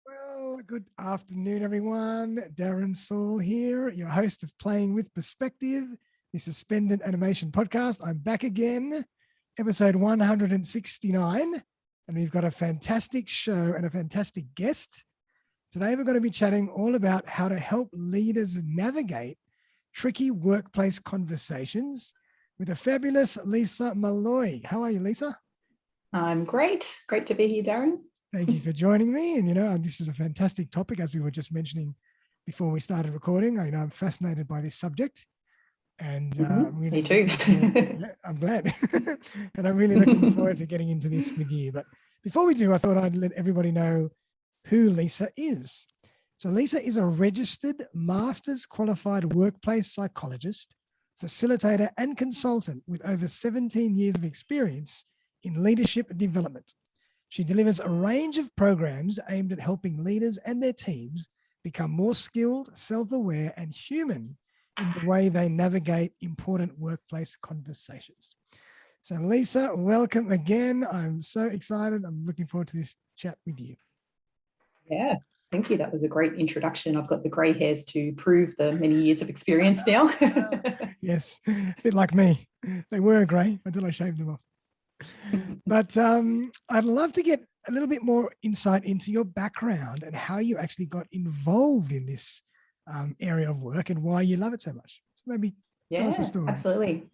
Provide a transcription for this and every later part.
Well, good afternoon, everyone. Darren Saul here, your host of Playing with Perspective, the Suspended Animation Podcast. I'm back again, episode 169, and we've got a fantastic show and a fantastic guest. Today, we're going to be chatting all about how to help leaders navigate tricky workplace conversations with a fabulous Leisa Molloy. How are you, Leisa? I'm great. Great to be here, Darren. Thank you for joining me. And this is a fantastic topic, as we were just mentioning before we started recording. I'm fascinated by this subject. And really me too. I'm glad. And I'm really looking forward to getting into this with you. But before we do, I thought I'd let everybody know who Leisa is. So Leisa is a registered master's qualified workplace psychologist, facilitator and consultant with over 17 years of experience in leadership development. She delivers a range of programs aimed at helping leaders and their teams become more skilled, self-aware, and human in the way they navigate important workplace conversations. So Leisa, welcome again. I'm so excited. I'm looking forward to this chat with you. Yeah, thank you. That was a great introduction. I've got the grey hairs to prove the many years of experience now. Yes, a bit like me. They were grey until I shaved them off. But I'd love to get a little bit more insight into your background and how you actually got involved in this area of work and why you love it so much. So maybe tell us a story. Absolutely.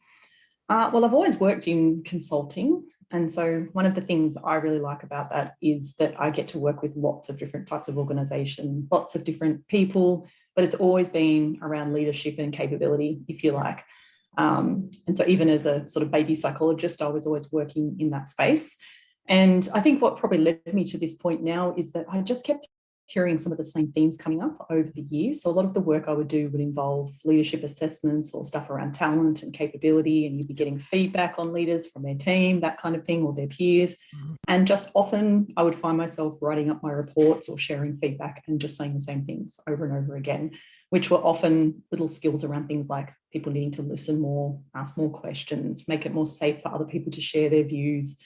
Well, I've always worked in consulting. And so one of the things I really like about that is that I get to work with lots of different types of organisation, lots of different people, but it's always been around leadership and capability, if you like. And so even as a sort of baby psychologist, I was always working in that space. And I think what probably led me to this point now is that I just kept hearing some of the same themes coming up over the years. So a lot of the work I would do would involve leadership assessments or stuff around talent and capability, and you'd be getting feedback on leaders from their team, that kind of thing, or their peers. Mm-hmm. And just often I would find myself writing up my reports or sharing feedback and just saying the same things over and over again, which were often little skills around things like people needing to listen more, ask more questions, make it more safe for other people to share their views,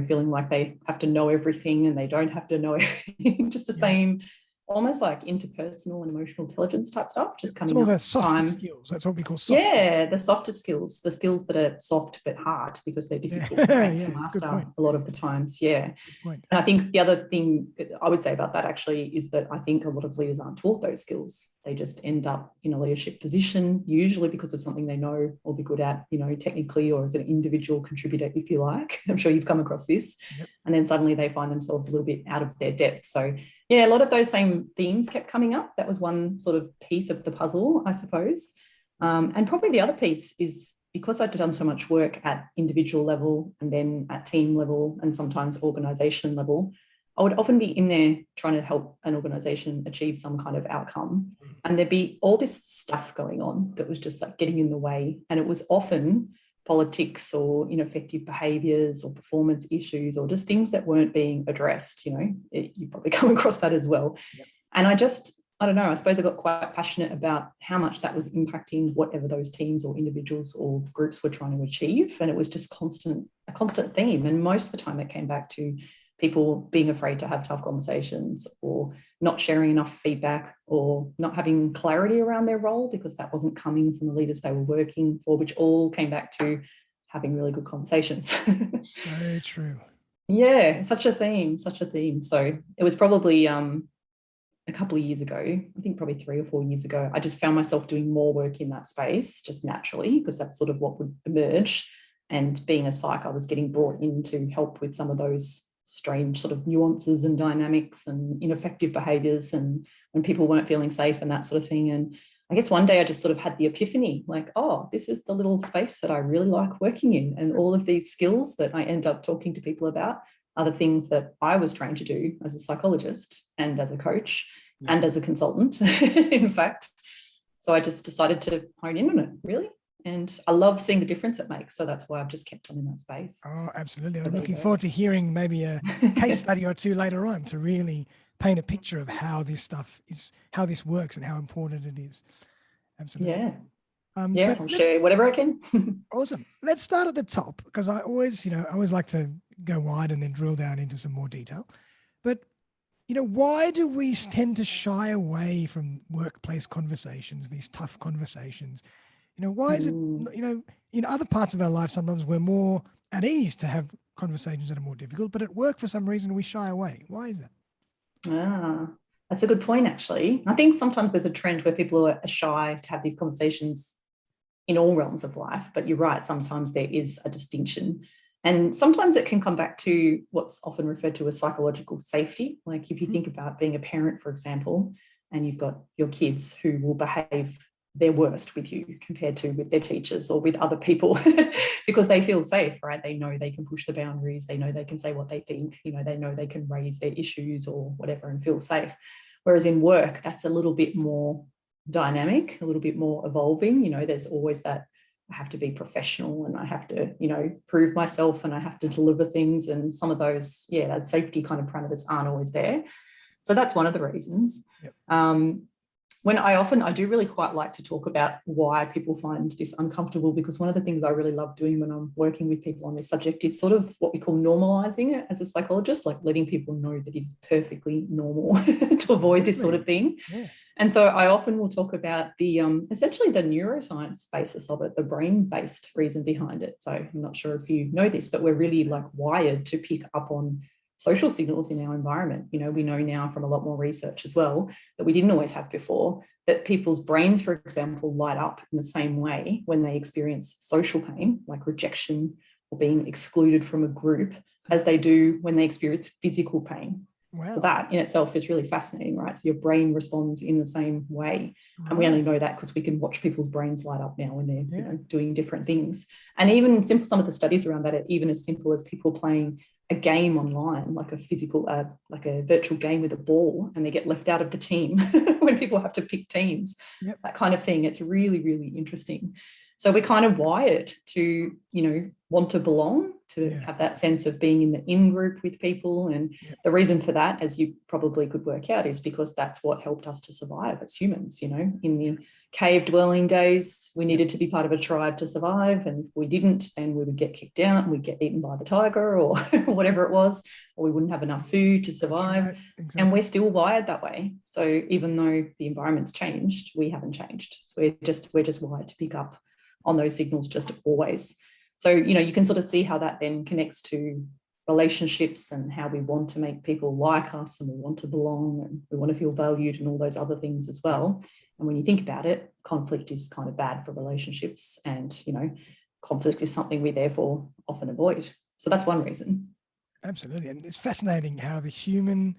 feeling like they have to know everything and they don't have to know everything, just the same, almost like interpersonal and emotional intelligence type stuff, just coming up. All the softer skills. That's what we call soft skills. The softer skills, the skills that are soft but hard because they're difficult to master a lot of the times. Yeah. And I think the other thing I would say about that actually is that I think a lot of leaders aren't taught those skills. They just end up in a leadership position, usually because of something they know or be good at, technically, or as an individual contributor, if you like. I'm sure you've come across this. Yep. And then suddenly they find themselves a little bit out of their depth. So yeah, a lot of those same themes kept coming up. That was one sort of piece of the puzzle, I suppose. And probably the other piece is because I'd done so much work at individual level and then at team level and sometimes organisation level, I would often be in there trying to help an organisation achieve some kind of outcome. And there'd be all this stuff going on that was just like getting in the way. And it was often politics or ineffective behaviours or performance issues or just things that weren't being addressed. You've probably come across that as well. Yep. And I don't know, I suppose I got quite passionate about how much that was impacting whatever those teams or individuals or groups were trying to achieve. And it was just a constant theme. And most of the time it came back to people being afraid to have tough conversations or not sharing enough feedback or not having clarity around their role because that wasn't coming from the leaders they were working for, which all came back to having really good conversations. So true. Yeah, such a theme. So it was probably a couple of years ago, I think probably 3 or 4 years ago, I just found myself doing more work in that space just naturally because that's sort of what would emerge. And being a psych, I was getting brought in to help with some of those strange sort of nuances and dynamics and ineffective behaviours and when people weren't feeling safe and that sort of thing. And I guess one day I just sort of had the epiphany, like, oh, this is the little space that I really like working in. And all of these skills that I end up talking to people about are the things that I was trained to do as a psychologist and as a coach and as a consultant, in fact. So I just decided to hone in on it, really. And I love seeing the difference it makes. So that's why I've just kept on in that space. Oh, absolutely. And I'm looking forward to hearing maybe a case study or two later on to really paint a picture of how this stuff is, how this works and how important it is. Absolutely. Yeah. I'll share whatever I can. Awesome. Let's start at the top because I always like to go wide and then drill down into some more detail. But, why do we tend to shy away from workplace conversations, these tough conversations? Why is it, in other parts of our life, sometimes we're more at ease to have conversations that are more difficult, but at work, for some reason, we shy away. Why is that? That's a good point, actually. I think sometimes there's a trend where people are shy to have these conversations in all realms of life, but you're right, sometimes there is a distinction. And sometimes it can come back to what's often referred to as psychological safety. Like if you think about being a parent, for example, and you've got your kids who will behave their worst with you compared to with their teachers or with other people because they feel safe, right? They know they can push the boundaries. They know they can say what they think. They know they can raise their issues or whatever and feel safe. Whereas in work, that's a little bit more dynamic, a little bit more evolving. There's always that I have to be professional and I have to, prove myself and I have to deliver things. And some of those, those safety kind of parameters aren't always there. So that's one of the reasons. Yep. When I do really quite like to talk about why people find this uncomfortable, because one of the things I really love doing when I'm working with people on this subject is sort of what we call normalizing it as a psychologist, like letting people know that it's perfectly normal to avoid this sort of thing. Yeah. And so I often will talk about the essentially the neuroscience basis of it, the brain-based reason behind it. So I'm not sure if you know this, but we're really like wired to pick up on social signals in our environment. We know now from a lot more research as well that we didn't always have before, that people's brains, for example, light up in the same way when they experience social pain, like rejection or being excluded from a group, as they do when they experience physical pain. Wow. So that in itself is really fascinating, right? So your brain responds in the same way. Right. And we only know that because we can watch people's brains light up now when they're doing different things. And even some of the studies around that are even as simple as people playing a game online, like a physical, like a virtual game with a ball, and they get left out of the team when people have to pick teams, that kind of thing. It's really, really interesting. So we're kind of wired to, want to belong, to have that sense of being in the in-group with people. And the reason for that, as you probably could work out, is because that's what helped us to survive as humans. In the cave dwelling days, we needed to be part of a tribe to survive. And if we didn't, then we would get kicked out and we'd get eaten by the tiger or whatever it was, or we wouldn't have enough food to survive. Right. Exactly. And we're still wired that way. So even though the environment's changed, we haven't changed. So we're just wired to pick up on those signals just always. So, you can sort of see how that then connects to relationships and how we want to make people like us and we want to belong and we want to feel valued and all those other things as well. And when you think about it, conflict is kind of bad for relationships and, conflict is something we therefore often avoid. So that's one reason. Absolutely. And it's fascinating how the human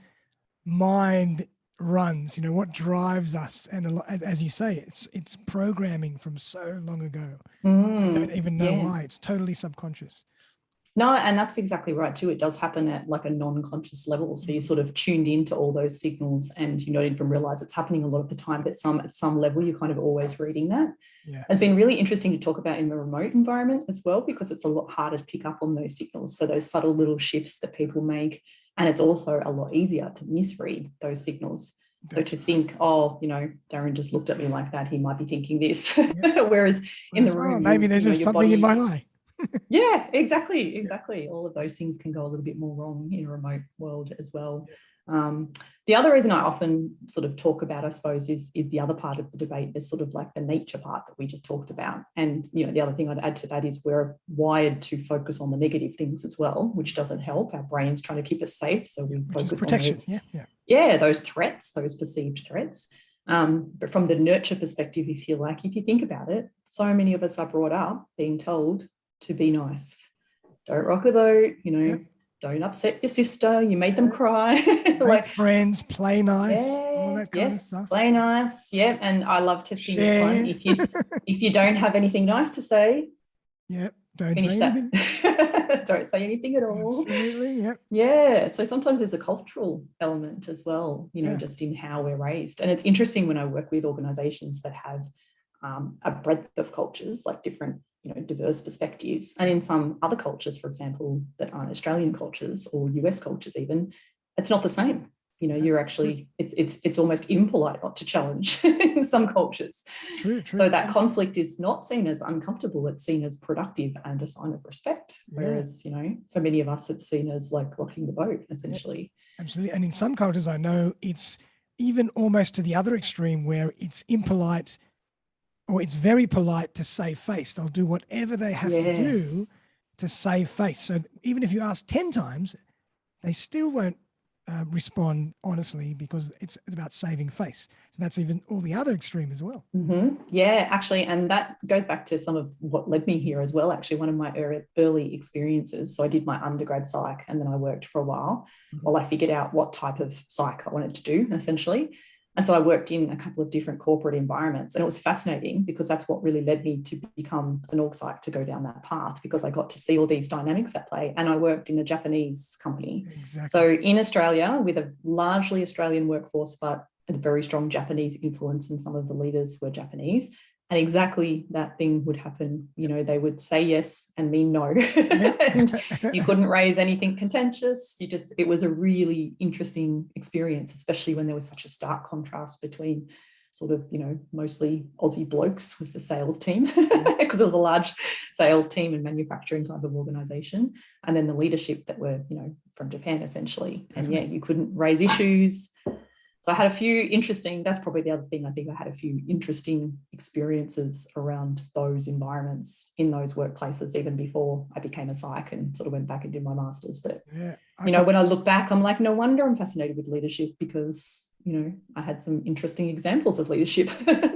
mind runs, what drives us. And as you say, it's programming from so long ago. We don't even know why. It's totally subconscious. No, and that's exactly right too. It does happen at like a non-conscious level. So you're sort of tuned into all those signals and you don't even realize it's happening a lot of the time, but at some level, you're kind of always reading that. Yeah. It's been really interesting to talk about in the remote environment as well, because it's a lot harder to pick up on those signals. So those subtle little shifts that people make, and it's also a lot easier to misread those signals. That's so to think, Darren just looked at me like that, he might be thinking this. Yeah. Whereas in the room, maybe there's just something in my eye. Yeah, exactly. All of those things can go a little bit more wrong in a remote world as well. The other reason I often sort of talk about, I suppose, is the other part of the debate. There's sort of like the nature part that we just talked about. And, the other thing I'd add to that is we're wired to focus on the negative things as well, which doesn't help. Our brain's trying to keep us safe. So we focus on those, those threats, those perceived threats. But from the nurture perspective, if you think about it, so many of us are brought up being told to be nice. Don't rock the boat, don't upset your sister. You made them cry. Make friends, play nice, all that kind of stuff. Play nice. Yeah. And I love testing this one. If you don't have anything nice to say, don't say anything. Don't say anything at all. Absolutely. Yeah. So sometimes there's a cultural element as well, just in how we're raised. And it's interesting when I work with organizations that have a breadth of cultures, like different diverse perspectives. And in some other cultures, for example, that aren't Australian cultures or US cultures even, it's not the same. You're actually, it's almost impolite not to challenge in some cultures. True. So that conflict is not seen as uncomfortable, it's seen as productive and a sign of respect. Whereas, for many of us, it's seen as like rocking the boat, essentially. Absolutely. And in some cultures, I know it's even almost to the other extreme where it's impolite or it's very polite to save face. They'll do whatever they have to do to save face. So even if you ask 10 times, they still won't respond honestly because it's about saving face. So that's even all the other extreme as well. Mm-hmm. Yeah, actually, and that goes back to some of what led me here as well. Actually, one of my early experiences. So I did my undergrad psych, and then I worked for a while while I figured out what type of psych I wanted to do, essentially. And so I worked in a couple of different corporate environments, and it was fascinating because that's what really led me to become an org psych, to go down that path, because I got to see all these dynamics at play. And I worked in a Japanese company. Exactly. So in Australia, with a largely Australian workforce, but a very strong Japanese influence, and some of the leaders were Japanese. And exactly that thing would happen. You know, they would say yes and mean no. And you couldn't raise anything contentious. It was a really interesting experience, especially when there was such a stark contrast between sort of, you know, mostly Aussie blokes was the sales team, because it was a large sales team and manufacturing type of organization. And then the leadership that were, you know, from Japan essentially. Definitely. And yeah, you couldn't raise issues. So I had a few interesting, that's probably the other thing, I think I had a few interesting experiences around those environments in those workplaces, even before I became a psych and sort of went back and did my master's. That, you know, when I look back, I'm like, no wonder I'm fascinated with leadership, because, you know, I had some interesting examples of leadership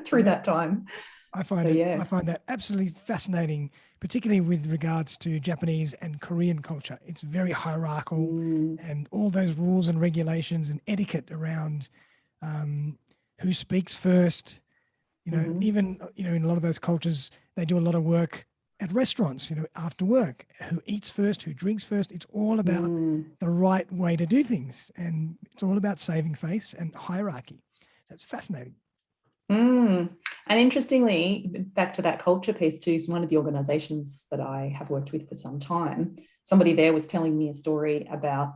through that time. I find that absolutely fascinating, particularly with regards to Japanese and Korean culture. It's very hierarchical, and all those rules and regulations and etiquette around who speaks first. You know, even, you know, in a lot of those cultures, they do a lot of work at restaurants, you know, after work, who eats first, who drinks first. It's all about the right way to do things. And it's all about saving face and hierarchy. So it's fascinating. And interestingly, back to that culture piece too, so one of the organizations that I have worked with for some time, somebody there was telling me a story about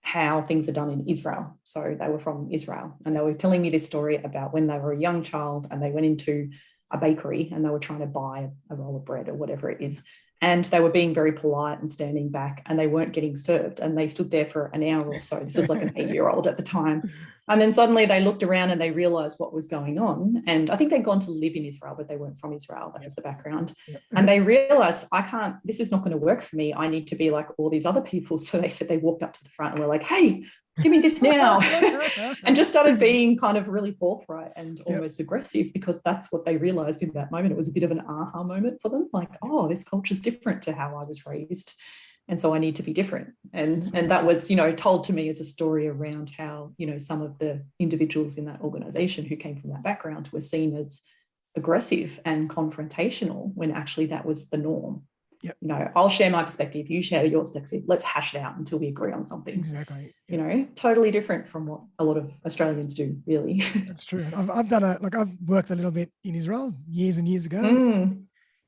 how things are done in Israel. So they were from Israel, and they were telling me this story about when they were a young child and they went into a bakery and they were trying to buy a roll of bread or whatever it is. And they were being very polite and standing back, and they weren't getting served. And they stood there for an hour or so. This was like an 8-year-old at the time. And then suddenly they looked around and they realized what was going on. And I think they'd gone to live in Israel, but they weren't from Israel. That was the background. And they realized, this is not going to work for me. I need to be like all these other people. So they said they walked up to the front and were like, hey, give me this now. And just started being kind of really forthright and almost aggressive, because that's what they realized in that moment. It was a bit of an aha moment for them, like, oh, this culture's different to how I was raised, and so I need to be different. And that was, you know, told to me as a story around how, you know, some of the individuals in that organization who came from that background were seen as aggressive and confrontational, when actually that was the norm. You know, I'll share my perspective, you share your perspective, let's hash it out until we agree on something. Exactly. You know, totally different from what a lot of Australians do, really. That's true. I've worked a little bit in Israel years and years ago,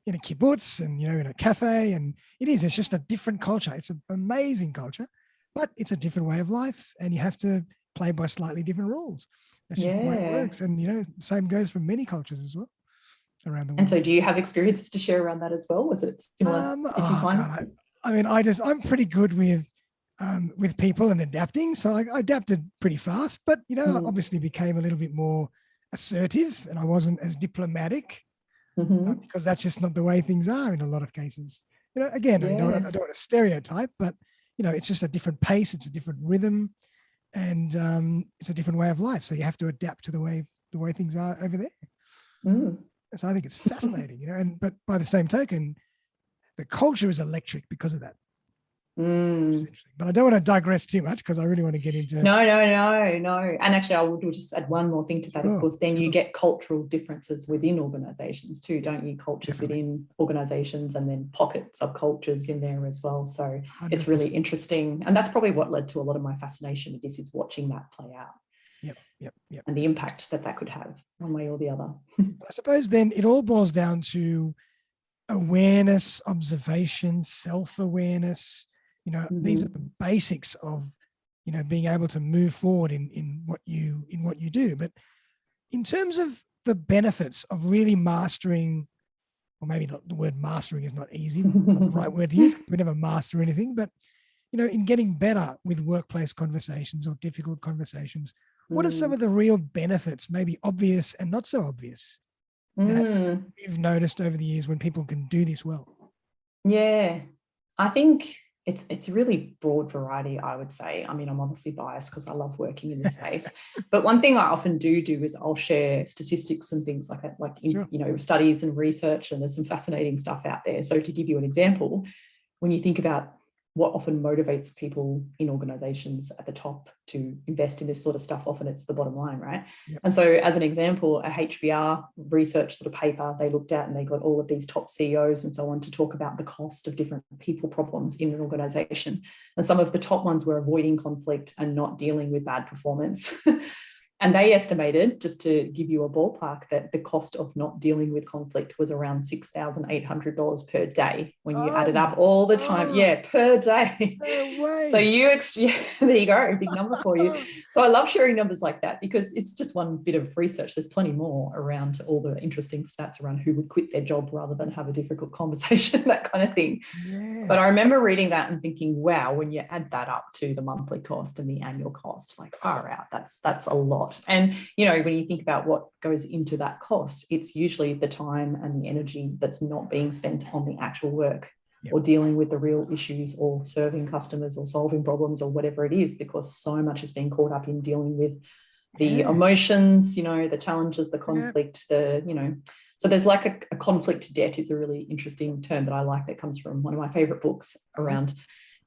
in a kibbutz and, you know, in a cafe, and it's just a different culture. It's an amazing culture, but it's a different way of life, and you have to play by slightly different rules. That's just the way it works. And, you know, the same goes for many cultures as well around the world. And so do you have experiences to share around that as well? Was it similar? I'm pretty good with people and adapting. So I adapted pretty fast, but, you know, I obviously became a little bit more assertive, and I wasn't as diplomatic, because that's just not the way things are in a lot of cases. You know, again, I don't want to stereotype, but, you know, it's just a different pace, it's a different rhythm, and it's a different way of life. So you have to adapt to the way things are over there. So I think it's fascinating, you know, but by the same token, the culture is electric because of that. But I don't want to digress too much, because I really want to get into. No. And actually, I would just add one more thing to that. Of course, then you get cultural differences within organizations too, don't you? Cultures within organizations, and then pocket subcultures in there as well. So 100%. It's really interesting. And that's probably what led to a lot of my fascination with this, is watching that play out. Yep. And the impact that could have one way or the other. I suppose then it all boils down to awareness, observation, self-awareness. You know, these are the basics of, you know, being able to move forward in what you do. But in terms of the benefits of really mastering, or maybe not, the word mastering is not easy, not the right word to use, because we never master anything, but in getting better with workplace conversations or difficult conversations, what are some of the real benefits, maybe obvious and not so obvious, that you've noticed over the years when people can do this well? Yeah, I think it's a really broad variety, I would say. I mean, I'm obviously biased because I love working in this space. But one thing I often do is I'll share statistics and things like that, like studies and research, and there's some fascinating stuff out there. So to give you an example, when you think about what often motivates people in organizations at the top to invest in this sort of stuff, often it's the bottom line, right? Yep. And so as an example, a HBR research sort of paper they looked at, and they got all of these top CEOs and so on to talk about the cost of different people problems in an organization. And some of the top ones were avoiding conflict and not dealing with bad performance. And they estimated, just to give you a ballpark, that the cost of not dealing with conflict was around $6,800 per day when you added up all the time. Yeah, per day. No way. So there you go, big number for you. So I love sharing numbers like that because it's just one bit of research. There's plenty more around all the interesting stats around who would quit their job rather than have a difficult conversation, that kind of thing. Yeah. But I remember reading that and thinking, wow, when you add that up to the monthly cost and the annual cost, like far out, that's a lot. And, when you think about what goes into that cost, it's usually the time and the energy that's not being spent on the actual work or dealing with the real issues or serving customers or solving problems or whatever it is, because so much has been caught up in dealing with the emotions, the challenges, the conflict, so there's like a conflict debt is a really interesting term that I like that comes from one of my favorite books around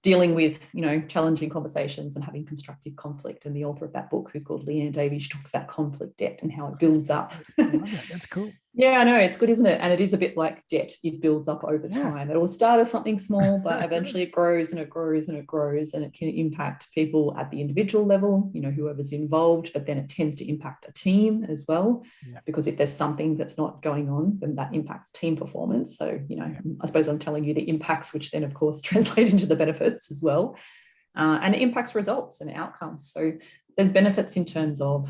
dealing with, challenging conversations and having constructive conflict. And the author of that book, who's called Leanne Davies, she talks about conflict debt and how it builds up. I love that. That's cool. Yeah, I know. It's good, isn't it? And it is a bit like debt. It builds up over time. It will start as something small, but eventually it grows and it grows and it grows, and it can impact people at the individual level, whoever's involved, but then it tends to impact a team as well. Yeah. Because if there's something that's not going on, then that impacts team performance. So, I suppose I'm telling you the impacts, which then, of course, translate into the benefits as well. And it impacts results and outcomes. So there's benefits in terms of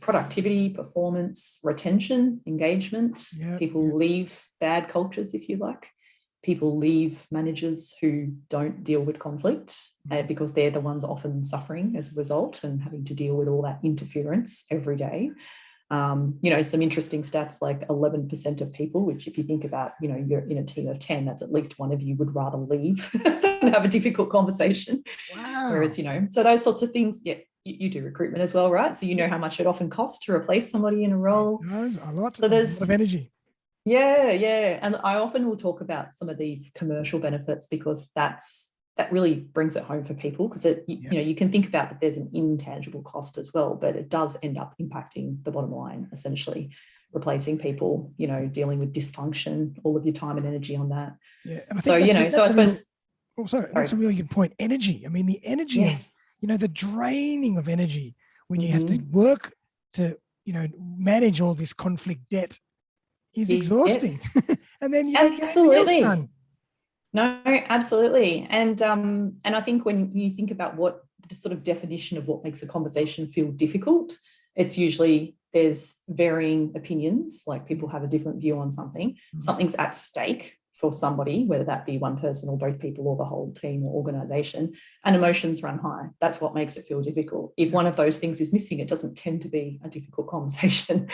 productivity, performance, retention, engagement. People leave bad cultures, if you like. People leave managers who don't deal with conflict because they're the ones often suffering as a result and having to deal with all that interference every day. Some interesting stats like 11% of people, which if you think about, you're in a team of 10, that's at least one of you would rather leave than have a difficult conversation. Wow. Whereas, so those sorts of things, you do recruitment as well, right? So you know how much it often costs to replace somebody in a role. There's a lot of energy. Yeah. And I often will talk about some of these commercial benefits because that really brings it home for people, because you can think about that there's an intangible cost as well, but it does end up impacting the bottom line, essentially replacing people, dealing with dysfunction, all of your time and energy on that. Yeah. And that's a really good point. Energy. I mean, the energy, yes. The draining of energy when you have to work to, manage all this conflict debt is exhausting. Yes. And then you don't get anything else done. No, absolutely. And I think when you think about what the sort of definition of what makes a conversation feel difficult, it's usually there's varying opinions, like people have a different view on something. Something's at stake for somebody, whether that be one person or both people or the whole team or organization, and emotions run high. That's what makes it feel difficult. If one of those things is missing, it doesn't tend to be a difficult conversation.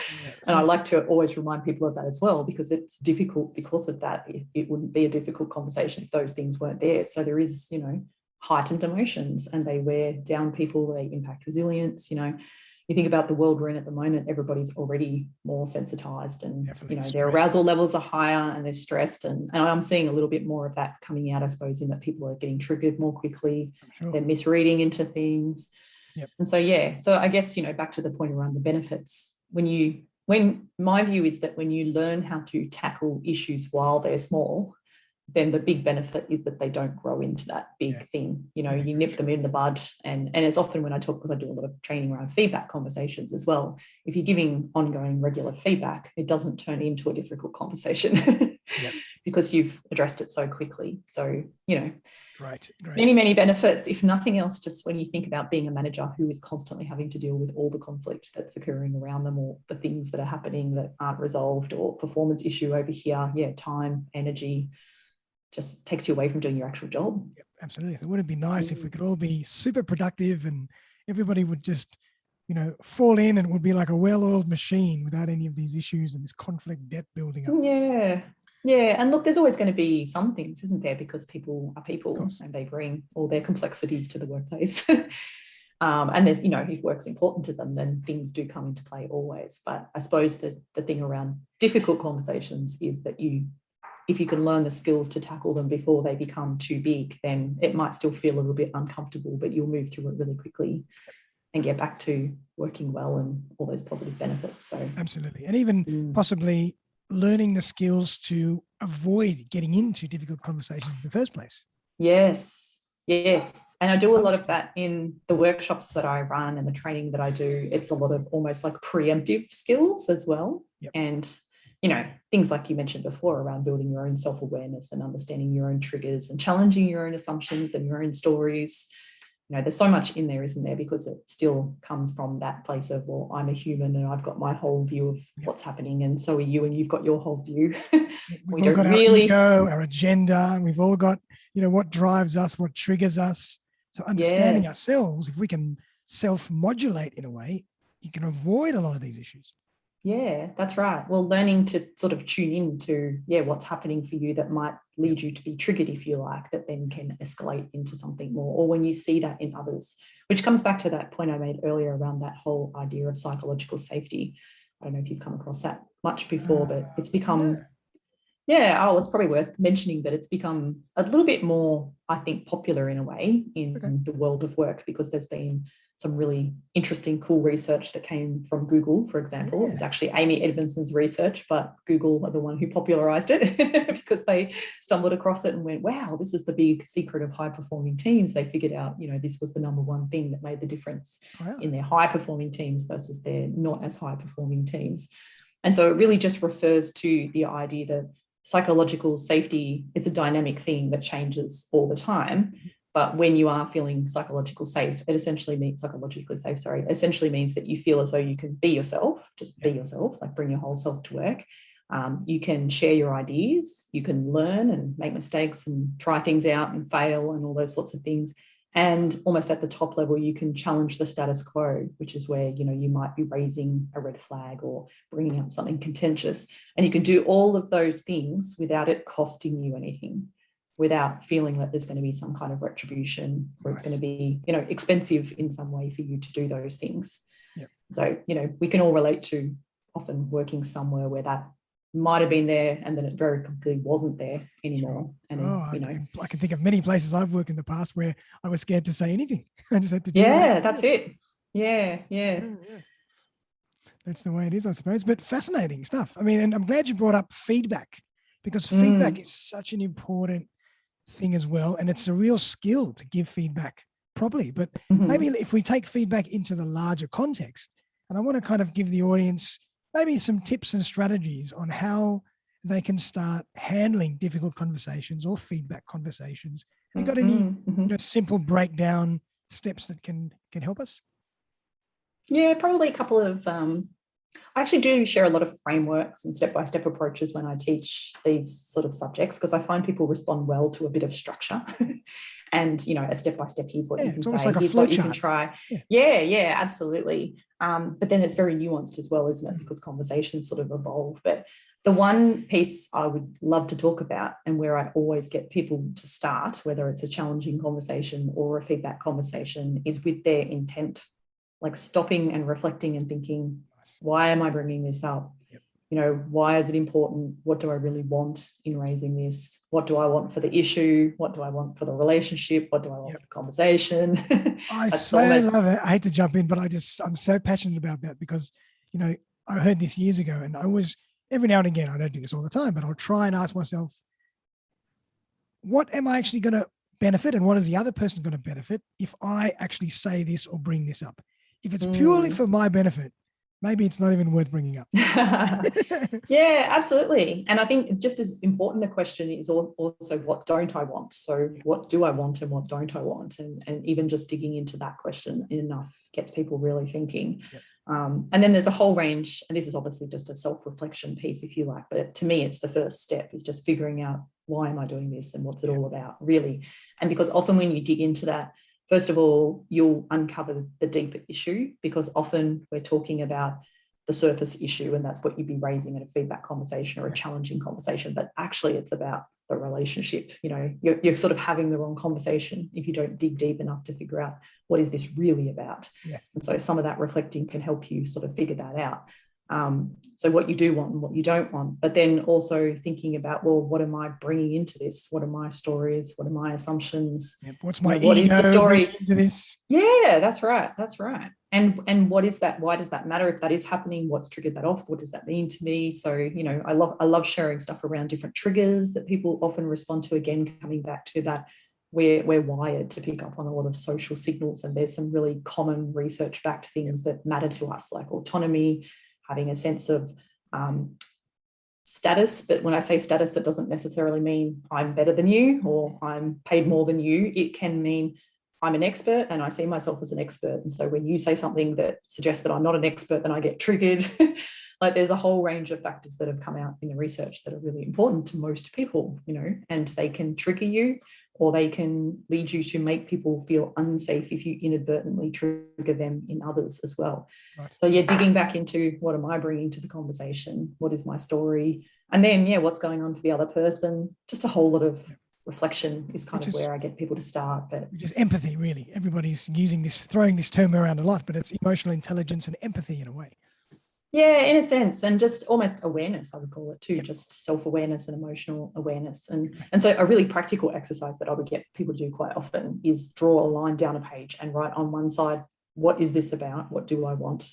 And I like to always remind people of that as well, because it's difficult because of that. It wouldn't be a difficult conversation if those things weren't there. So there is, heightened emotions, and they wear down people, they impact resilience, You think about the world we're in at the moment, everybody's already more sensitized, and their arousal levels are higher and they're stressed. And I'm seeing a little bit more of that coming out, I suppose, in that people are getting triggered more quickly. Sure. They're misreading into things. Yep. And so I guess, back to the point around the benefits, when my view is that when you learn how to tackle issues while they're small, then the big benefit is that they don't grow into that big thing. You nip them in the bud. And it's often when I talk, because I do a lot of training around feedback conversations as well. If you're giving ongoing regular feedback, it doesn't turn into a difficult conversation because you've addressed it so quickly. So, Great. Many benefits, if nothing else, just when you think about being a manager who is constantly having to deal with all the conflict that's occurring around them, or the things that are happening that aren't resolved, or performance issue over here, time, energy, just takes you away from doing your actual job. Absolutely. So wouldn't it be nice if we could all be super productive and everybody would just, fall in, and it would be like a well-oiled machine without any of these issues and this conflict, debt building up. Yeah. Yeah. And look, there's always going to be some things, isn't there? Because people are people and they bring all their complexities to the workplace. And then, if work's important to them, then things do come into play always. But I suppose the thing around difficult conversations is that if you can learn the skills to tackle them before they become too big, then it might still feel a little bit uncomfortable, but you'll move through it really quickly and get back to working well and all those positive benefits. So absolutely. And even possibly learning the skills to avoid getting into difficult conversations in the first place. Yes. And I do a lot of that in the workshops that I run and the training that I do. It's a lot of almost like preemptive skills as well. Yep. And, things like you mentioned before around building your own self-awareness and understanding your own triggers and challenging your own assumptions and your own stories. There's so much in there, isn't there? Because it still comes from that place of, well, I'm a human and I've got my whole view of what's happening, and so are you, and you've got your whole view. We've all got our ego, our agenda, and we've all got, what drives us, what triggers us. So understanding ourselves, if we can self-modulate in a way, you can avoid a lot of these issues. Yeah, that's right. Well, learning to sort of tune in to, what's happening for you that might lead you to be triggered, if you like, that then can escalate into something more. Or when you see that in others, which comes back to that point I made earlier around that whole idea of psychological safety. I don't know if you've come across that much before, but it's become, it's probably worth mentioning that it's become a little bit more, I think, popular in a way in the world of work, because there's been some really interesting, cool research that came from Google, for example. It's actually Amy Edmondson's research, but Google are the one who popularized it because they stumbled across it and went, wow, this is the big secret of high-performing teams. They figured out, this was the number one thing that made the difference in their high-performing teams versus their not as high-performing teams. And so it really just refers to the idea that psychological safety, it's a dynamic thing that changes all the time. But when you are feeling psychologically safe, essentially means that you feel as though you can be yourself, just be yourself, like bring your whole self to work. You can share your ideas, you can learn and make mistakes and try things out and fail and all those sorts of things. And almost at the top level, you can challenge the status quo, which is where, you might be raising a red flag or bringing up something contentious. And you can do all of those things without it costing you anything, without feeling that there's going to be some kind of retribution or it's going to be, expensive in some way for you to do those things. Yep. So, we can all relate to often working somewhere where that might have been there and then it very quickly wasn't there anymore. And then, I can think of many places I've worked in the past where I was scared to say anything. I just had to do that's it. Yeah. That's the way it is, I suppose. But fascinating stuff. I mean, and I'm glad you brought up feedback, because feedback is such an important thing as well. And it's a real skill to give feedback properly. But maybe if we take feedback into the larger context, and I want to kind of give the audience maybe some tips and strategies on how they can start handling difficult conversations or feedback conversations. Have you got any simple breakdown steps that can help us? Yeah, probably a couple of, I actually do share a lot of frameworks and step-by-step approaches when I teach these sort of subjects, because I find people respond well to a bit of structure and, a step-by-step, here's what you can say, like here's what you can try. Yeah, absolutely. But then it's very nuanced as well, isn't it? Because conversations sort of evolve. But the one piece I would love to talk about, and where I always get people to start, whether it's a challenging conversation or a feedback conversation, is with their intent, like stopping and reflecting and thinking, why am I bringing this up? Why is it important? What do I really want in raising this? What do I want for the issue? What do I want for the relationship? What do I want for the conversation? I love it. I hate to jump in, but I'm so passionate about that, because, I heard this years ago, and I always, every now and again, I don't do this all the time, but I'll try and ask myself, what am I actually going to benefit, and what is the other person going to benefit if I actually say this or bring this up? If it's purely for my benefit, maybe it's not even worth bringing up. Yeah, absolutely. And I think just as important a question is also, what don't I want? So what do I want and what don't I want? And even just digging into that question enough gets people really thinking. Yep. And then there's a whole range, and this is obviously just a self-reflection piece, if you like, but to me, it's the first step, is just figuring out why am I doing this and what's it all about, really? And because often when you dig into that, first of all, you'll uncover the deeper issue, because often we're talking about the surface issue, and that's what you'd be raising in a feedback conversation or a challenging conversation. But actually, it's about the relationship. You're sort of having the wrong conversation if you don't dig deep enough to figure out what is this really about. And so some of that reflecting can help you sort of figure that out. So what you do want and what you don't want, but then also thinking about, well, what am I bringing into this? What are my stories? What are my assumptions? What's my what ego is the story into this? Yeah, that's right. And what is that? Why does that matter? If that is happening, what's triggered that off? What does that mean to me? So, I love sharing stuff around different triggers that people often respond to. Again, coming back to that, we're wired to pick up on a lot of social signals, and there's some really common research-backed things that matter to us, like autonomy, having a sense of status. But when I say status, it doesn't necessarily mean I'm better than you or I'm paid more than you. It can mean I'm an expert and I see myself as an expert. And so when you say something that suggests that I'm not an expert, then I get triggered. Like, there's a whole range of factors that have come out in the research that are really important to most people, and they can trigger you, or they can lead you to make people feel unsafe if you inadvertently trigger them in others as well. Right. So digging back into, what am I bringing to the conversation? What is my story? And then, what's going on for the other person? Just a whole lot of reflection is kind of where I get people to start. But just empathy, really. Everybody's throwing this term around a lot, but it's emotional intelligence and empathy in a way. Yeah, in a sense, and just almost awareness, I would call it too, just self-awareness and emotional awareness. And so a really practical exercise that I would get people to do quite often is draw a line down a page and write on one side, what is this about? What do I want?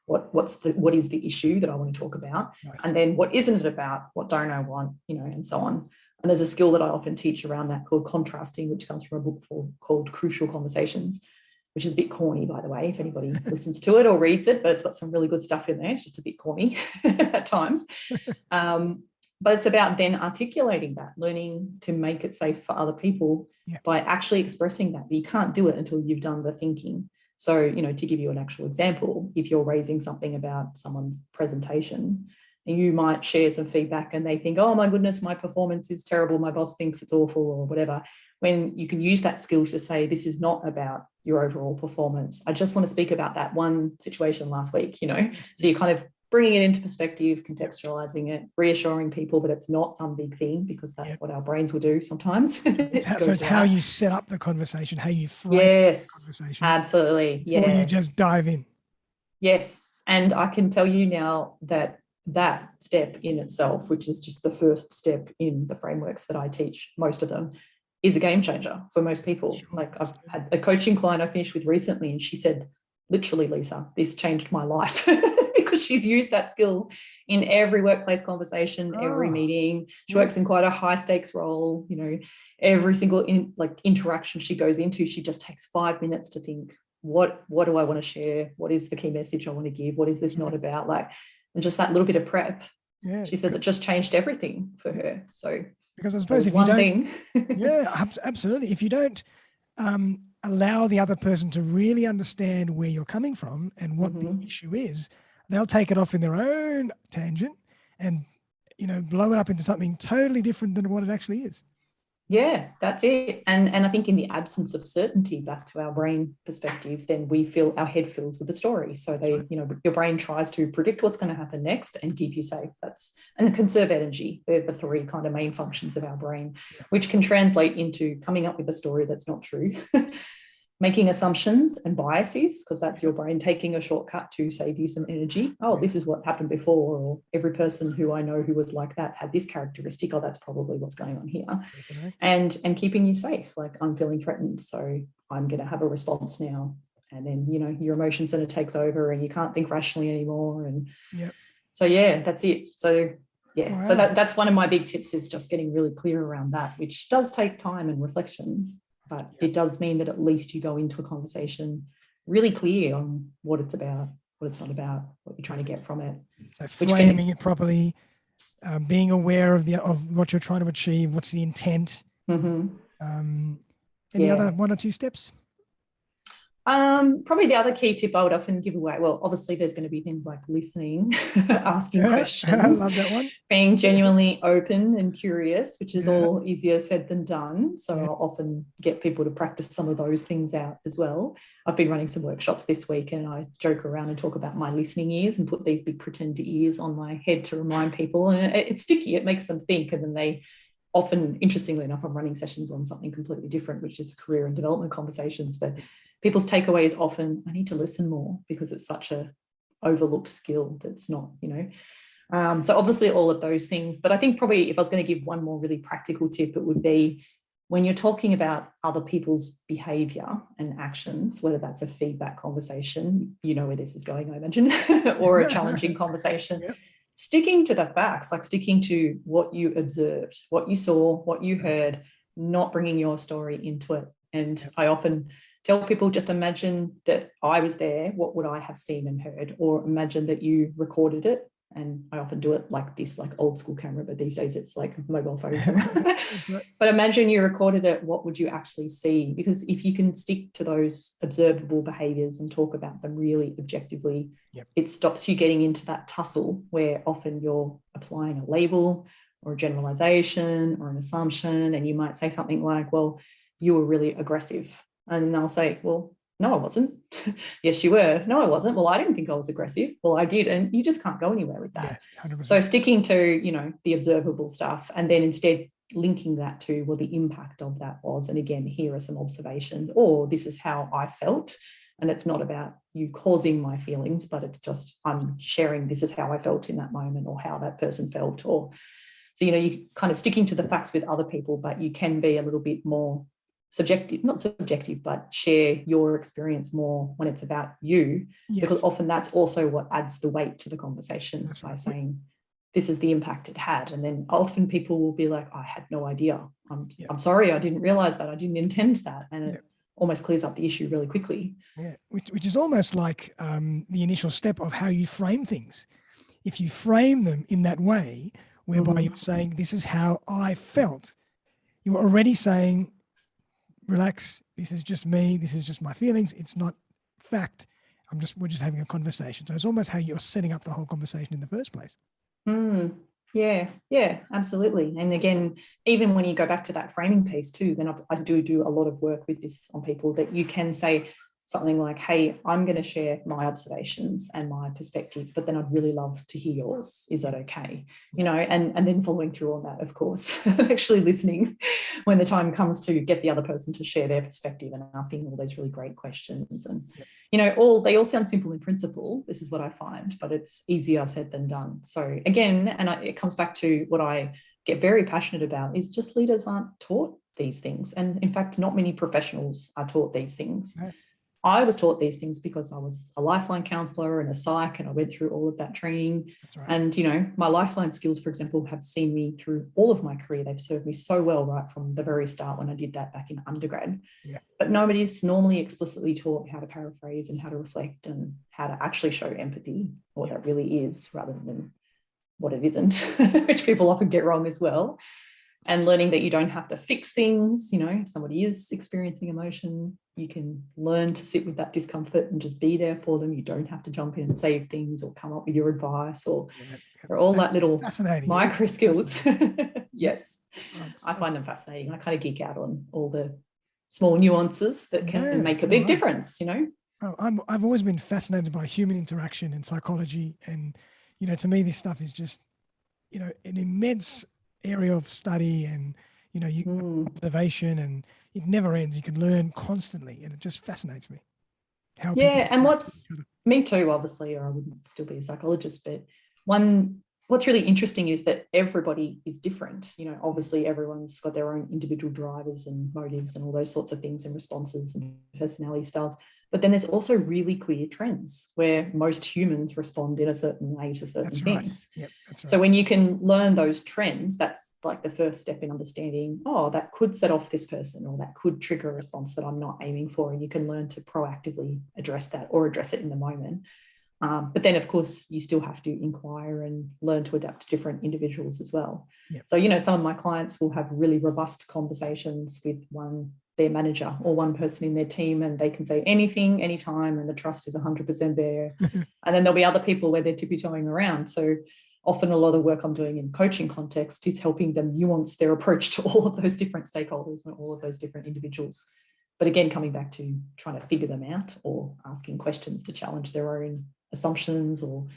What is the issue that I want to talk about? Nice. And then what isn't it about? What don't I want? And so on. And there's a skill that I often teach around that called contrasting, which comes from a book called Crucial Conversations, which is a bit corny, by the way, if anybody listens to it or reads it, but it's got some really good stuff in there. It's just a bit corny at times. But it's about then articulating that, learning to make it safe for other people by actually expressing that. But you can't do it until you've done the thinking. So, to give you an actual example, if you're raising something about someone's presentation, you might share some feedback and they think, oh my goodness, my performance is terrible, my boss thinks it's awful, or whatever. When you can use that skill to say, this is not about your overall performance. I just want to speak about that one situation last week, So you're kind of bringing it into perspective, contextualizing it, reassuring people that it's not some big thing, because that's what our brains will do sometimes. So it's how you set up the conversation, how you frame the conversation. Absolutely. Before you just dive in. Yes. And I can tell you now that step in itself, which is just the first step in the frameworks that I teach, most of them, is a game changer for most people. Sure. Like, I've had a coaching client I finished with recently, and she said, literally, Leisa, this changed my life, because she's used that skill in every workplace conversation, every meeting. She works in quite a high stakes role, every single interaction she goes into, she just takes 5 minutes to think, what do I want to share? What is the key message I want to give? What is this not about? And just that little bit of prep. She says it just changed everything for her. So, because I suppose if you don't, absolutely. If you don't allow the other person to really understand where you're coming from and what the issue is, they'll take it off in their own tangent and, blow it up into something totally different than what it actually is. Yeah, that's it. And I think in the absence of certainty, back to our brain perspective, then our head fills with the story. So your brain tries to predict what's going to happen next and keep you safe. And conserve energy. They're the three kind of main functions of our brain, which can translate into coming up with a story that's not true, making assumptions and biases, because that's your brain taking a shortcut to save you some energy. Oh, this is what happened before, or every person who I know who was like that had this characteristic. Oh, that's probably what's going on here. And keeping you safe, like, I'm feeling threatened, so I'm going to have a response now. And then, your emotion center takes over and you can't think rationally anymore. And so, that's it. So, so that's one of my big tips, is just getting really clear around that, which does take time and reflection. But it does mean that at least you go into a conversation really clear on what it's about, what it's not about, what you're trying to get from it. So framing it properly, being aware of what you're trying to achieve, what's the intent. Any other one or two steps? Probably the other key tip I would often give away, well, obviously there's going to be things like listening, asking questions, I love that one. being genuinely open and curious, which is all easier said than done. So I'll often get people to practice some of those things out as well. I've been running some workshops this week and I joke around and talk about my listening ears and put these big pretend ears on my head to remind people. And it's sticky, it makes them think, and then they often, interestingly enough, I'm running sessions on something completely different, which is career and development conversations, but people's takeaway is often, I need to listen more, because it's such a overlooked skill that's not, so obviously all of those things. But I think probably if I was going to give one more really practical tip, it would be when you're talking about other people's behavior and actions, whether that's a feedback conversation, you know where this is going, I imagine, or a challenging conversation, sticking to the facts, like sticking to what you observed, what you saw, what you heard, not bringing your story into it. And I often tell people, just imagine that I was there, what would I have seen and heard? Or imagine that you recorded it. And I often do it like this, like old school camera, but these days it's like mobile phone camera. But imagine you recorded it, what would you actually see? Because if you can stick to those observable behaviors and talk about them really objectively, it stops you getting into that tussle where often you're applying a label or a generalization or an assumption. And you might say something like, well, you were really aggressive. And they'll say, well, no, I wasn't. Yes, you were. No, I wasn't. Well, I didn't think I was aggressive. Well, I did. And you just can't go anywhere with that. 100%. So sticking to, the observable stuff, and then instead linking that to, well, the impact of that was, and again, here are some observations, or this is how I felt. And it's not about you causing my feelings, but it's just, I'm sharing, this is how I felt in that moment, or how that person felt. Or so, you kind of sticking to the facts with other people, but you can be a little bit more subjective, not subjective, but share your experience more when it's about you, because often that's also what adds the weight to the conversation. That's by saying, this is the impact it had. And then often people will be like, I had no idea. I'm sorry, I didn't realize that. I didn't intend that. And it almost clears up the issue really quickly. Yeah, which is almost like the initial step of how you frame things. If you frame them in that way, whereby you're saying, this is how I felt, you're already saying, relax, this is just me, this is just my feelings, it's not fact, we're just having a conversation. So it's almost how you're setting up the whole conversation in the first place. Yeah, absolutely. And again, even when you go back to that framing piece too, then I do a lot of work with this on people, that you can say something like, hey, I'm going to share my observations and my perspective, but then I'd really love to hear yours. Is that okay? And then following through on that, of course, actually listening when the time comes to get the other person to share their perspective and asking all those really great questions. And, they all sound simple in principle. This is what I find, but it's easier said than done. So again, it comes back to what I get very passionate about, is just leaders aren't taught these things. And in fact, not many professionals are taught these things. No. I was taught these things because I was a lifeline counsellor and a psych, and I went through all of that training. That's right. And, my lifeline skills, for example, have seen me through all of my career. They've served me so well right from the very start when I did that back in undergrad. Yeah. But nobody's normally explicitly taught how to paraphrase and how to reflect and how to actually show empathy, what that really is, rather than what it isn't, which people often get wrong as well. And learning that you don't have to fix things. If somebody is experiencing emotion, you can learn to sit with that discomfort and just be there for them. You don't have to jump in and save things or come up with your advice or all that little micro skills. Yes, I find them fascinating. I kind of geek out on all the small nuances that can make a big difference, I've always been fascinated by human interaction and psychology. And, to me, this stuff is just, an immense area of study, and observation, and it never ends. You can learn constantly, and it just fascinates me. And me too, obviously, or I wouldn't still be a psychologist, but what's really interesting is that everybody is different. Obviously everyone's got their own individual drivers and motives and all those sorts of things, and responses and personality styles. But then there's also really clear trends where most humans respond in a certain way to certain things. Right. Yep, that's right. So when you can learn those trends, that's like the first step in understanding, that could set off this person, or that could trigger a response that I'm not aiming for. And you can learn to proactively address that, or address it in the moment. But then, of course, you still have to inquire and learn to adapt to different individuals as well. Yep. So, some of my clients will have really robust conversations with one their manager or one person in their team, and they can say anything, anytime, and the trust is 100% there. And then there'll be other people where they're tippy-toeing around. So often a lot of work I'm doing in coaching context is helping them nuance their approach to all of those different stakeholders and all of those different individuals. But again, coming back to trying to figure them out or asking questions to challenge their own assumptions or,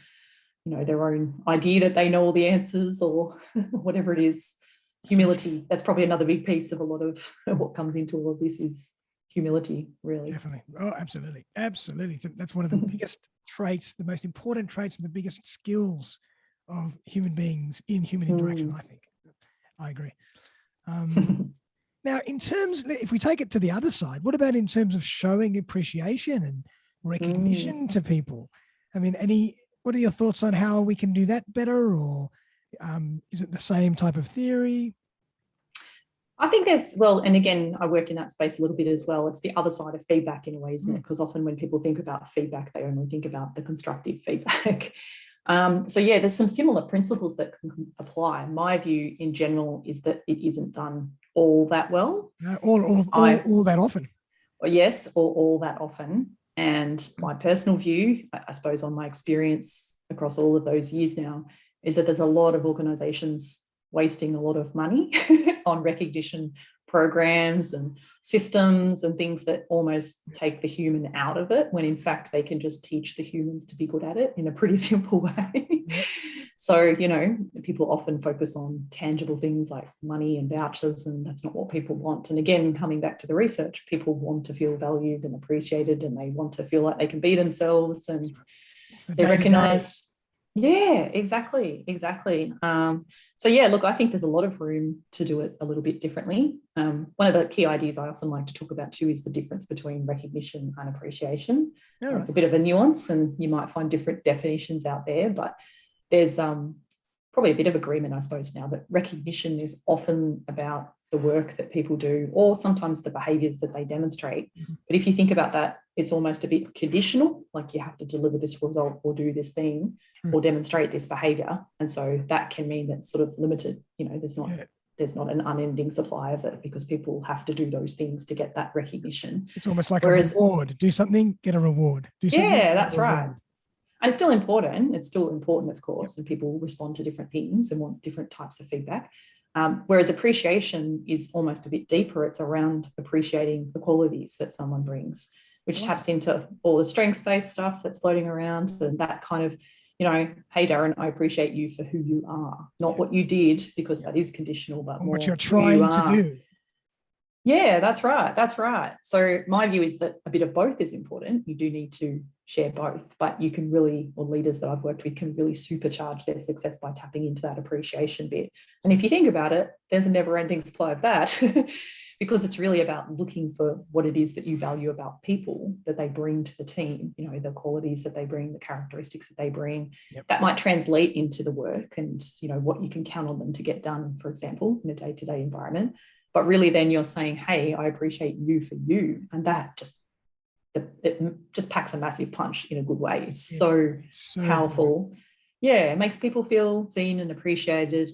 their own idea that they know all the answers or whatever it is. Humility, that's probably another big piece of a lot of what comes into all of this is humility, really. Definitely. Oh, absolutely. Absolutely. That's one of the biggest traits, the most important traits and the biggest skills of human beings in human interaction, I think. I agree. Now, if we take it to the other side, what about in terms of showing appreciation and recognition to people? I mean, what are your thoughts on how we can do that better, or is it the same type of theory? I think and again, I work in that space a little bit as well. It's the other side of feedback in a way, isn't it? Because often when people think about feedback, they only think about the constructive feedback. There's some similar principles that can apply. My view in general is that it isn't done all that well. All that often. Yes, or all that often. And my personal view, I suppose on my experience across all of those years now, is that there's a lot of organisations wasting a lot of money on recognition programs and systems and things that almost take the human out of it, when in fact they can just teach the humans to be good at it in a pretty simple way. So, people often focus on tangible things like money and vouchers, and that's not what people want. And again, coming back to the research, people want to feel valued and appreciated, and they want to feel like they can be themselves and they're recognised. Yeah, exactly. I think there's a lot of room to do it a little bit differently. One of the key ideas I often like to talk about too is the difference between recognition and appreciation. It's a bit of a nuance, and you might find different definitions out there, but there's probably a bit of agreement, I suppose, now that recognition is often about the work that people do or sometimes the behaviours that they demonstrate. But if you think about that, it's almost a bit conditional, like you have to deliver this result or do this thing or demonstrate this behaviour. And so that can mean that's sort of limited. There's not an unending supply of it because people have to do those things to get that recognition. It's almost like a reward. Do something, get a reward. Do something, that's right. And it's still important. It's still important, of course, and people respond to different things and want different types of feedback. Whereas appreciation is almost a bit deeper. It's around appreciating the qualities that someone brings, which taps into all the strengths-based stuff that's floating around and that kind of, hey, Darren, I appreciate you for who you are, not what you did, because that is conditional, but more what you're trying to do. Yeah, that's right. So my view is that a bit of both is important. You do need to share both, but you can really, or leaders that I've worked with can really supercharge their success by tapping into that appreciation bit. And if you think about it, there's a never-ending supply of that because it's really about looking for what it is that you value about people that they bring to the team, the qualities that they bring, the characteristics that they bring. That might translate into the work and, what you can count on them to get done, for example, in a day-to-day environment. But really then you're saying, hey, I appreciate you for you. And that it packs a massive punch in a good way. It's so powerful. Good. Yeah, it makes people feel seen and appreciated.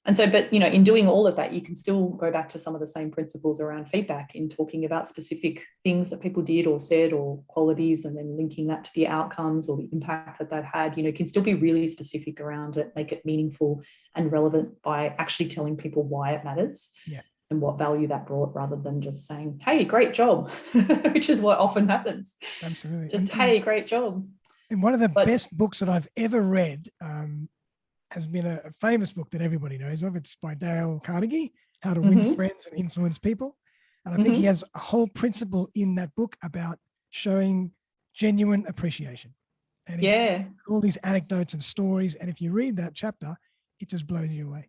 And so, but, in doing all of that, you can still go back to some of the same principles around feedback in talking about specific things that people did or said or qualities, and then linking that to the outcomes or the impact that that had. Can still be really specific around it, make it meaningful and relevant by actually telling people why it matters. And what value that brought, rather than just saying, hey, great job, which is what often happens. Absolutely. Just, hey, great job. And one of the best books that I've ever read has been a famous book that everybody knows of. It's by Dale Carnegie, How to Win Friends and Influence People. And I think he has a whole principle in that book about showing genuine appreciation. And all these anecdotes and stories. And if you read that chapter, it just blows you away.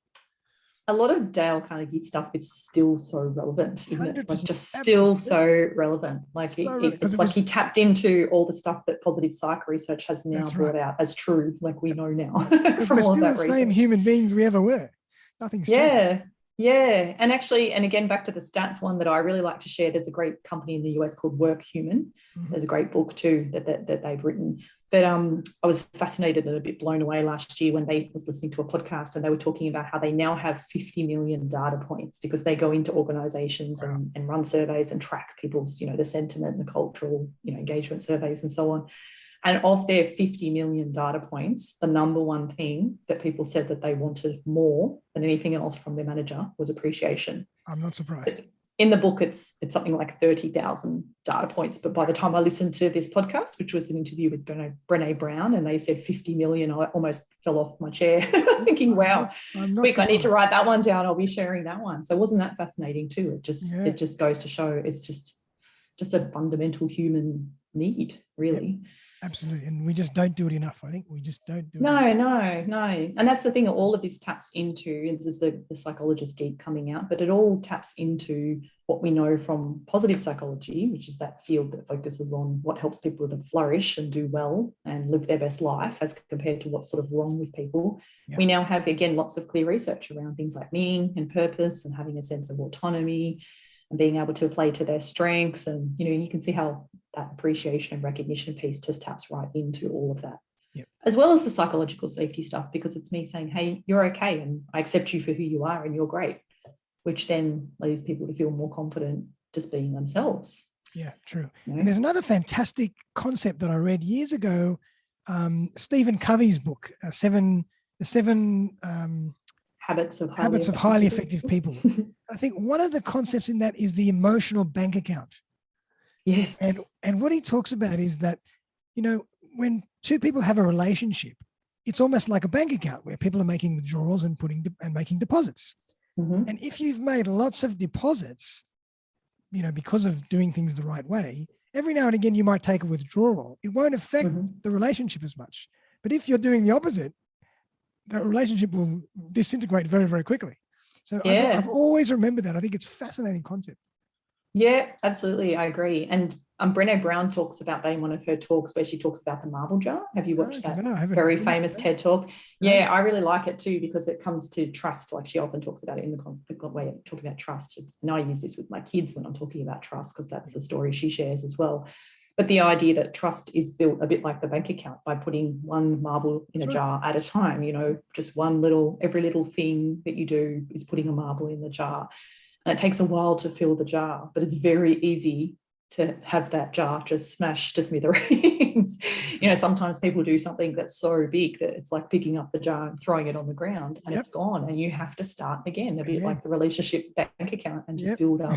A lot of Dale Carnegie stuff is still so relevant, isn't it? Like just still so relevant. Like it's like he tapped into all the stuff that positive psych research has now brought out as true, like we know now from all of that research. We're still the same human beings we ever were. Nothing's changed. Yeah. And actually, and again, back to the stats one that I really like to share, there's a great company in the US called Work Human. There's a great book too that they've written But I was fascinated and a bit blown away last year when I was listening to a podcast and they were talking about how they now have 50 million data points because they go into organizations and run surveys and track people's, the sentiment and the cultural, engagement surveys and so on. And of their 50 million data points, the number one thing that people said that they wanted more than anything else from their manager was appreciation. I'm not surprised. So in the book, it's something like 30,000 data points. But by the time I listened to this podcast, which was an interview with Brené Brown, and they said 50 million, I almost fell off my chair thinking, wow, quick, I need to write that one down. I'll be sharing that one. So wasn't that fascinating too? It just goes to show it's just a fundamental human need, really. Yep. Absolutely. And we just don't do it enough. I think we just don't do it No. enough. And that's the thing that all of this taps into, and this is the psychologist geek coming out, but it all taps into what we know from positive psychology, which is that field that focuses on what helps people to flourish and do well and live their best life as compared to what's sort of wrong with people. Yep. We now have, again, lots of clear research around things like meaning and purpose and having a sense of autonomy and being able to play to their strengths. And, you can see how that appreciation and recognition piece just taps right into all of that. Yep. As well as the psychological safety stuff, because it's me saying, hey, you're okay and I accept you for who you are and you're great, which then leads people to feel more confident just being themselves. Yeah, true. And there's another fantastic concept that I read years ago, Stephen Covey's book, The Seven Habits of Highly Effective People. I think one of the concepts in that is the emotional bank account. Yes. And what he talks about is that, when two people have a relationship, it's almost like a bank account where people are making withdrawals and making deposits. Mm-hmm. And if you've made lots of deposits, because of doing things the right way, every now and again you might take a withdrawal. It won't affect the relationship as much. But if you're doing the opposite, the relationship will disintegrate very, very quickly. So I've always remembered that. I think it's a fascinating concept. Yeah, absolutely. I agree. And Brené Brown talks about that in one of her talks where she talks about the marble jar. Have you watched that very famous TED talk? Yeah, I really like it too because it comes to trust. Like she often talks about it in the way of talking about trust. And I use this with my kids when I'm talking about trust because that's the story she shares as well. But the idea that trust is built a bit like the bank account by putting one marble in a jar at a time, just every little thing that you do is putting a marble in the jar. And it takes a while to fill the jar, but it's very easy to have that jar just smashed to smithereens. Sometimes people do something that's so big that it's like picking up the jar and throwing it on the ground and it's gone and you have to start again, a bit like the relationship bank account and just build up.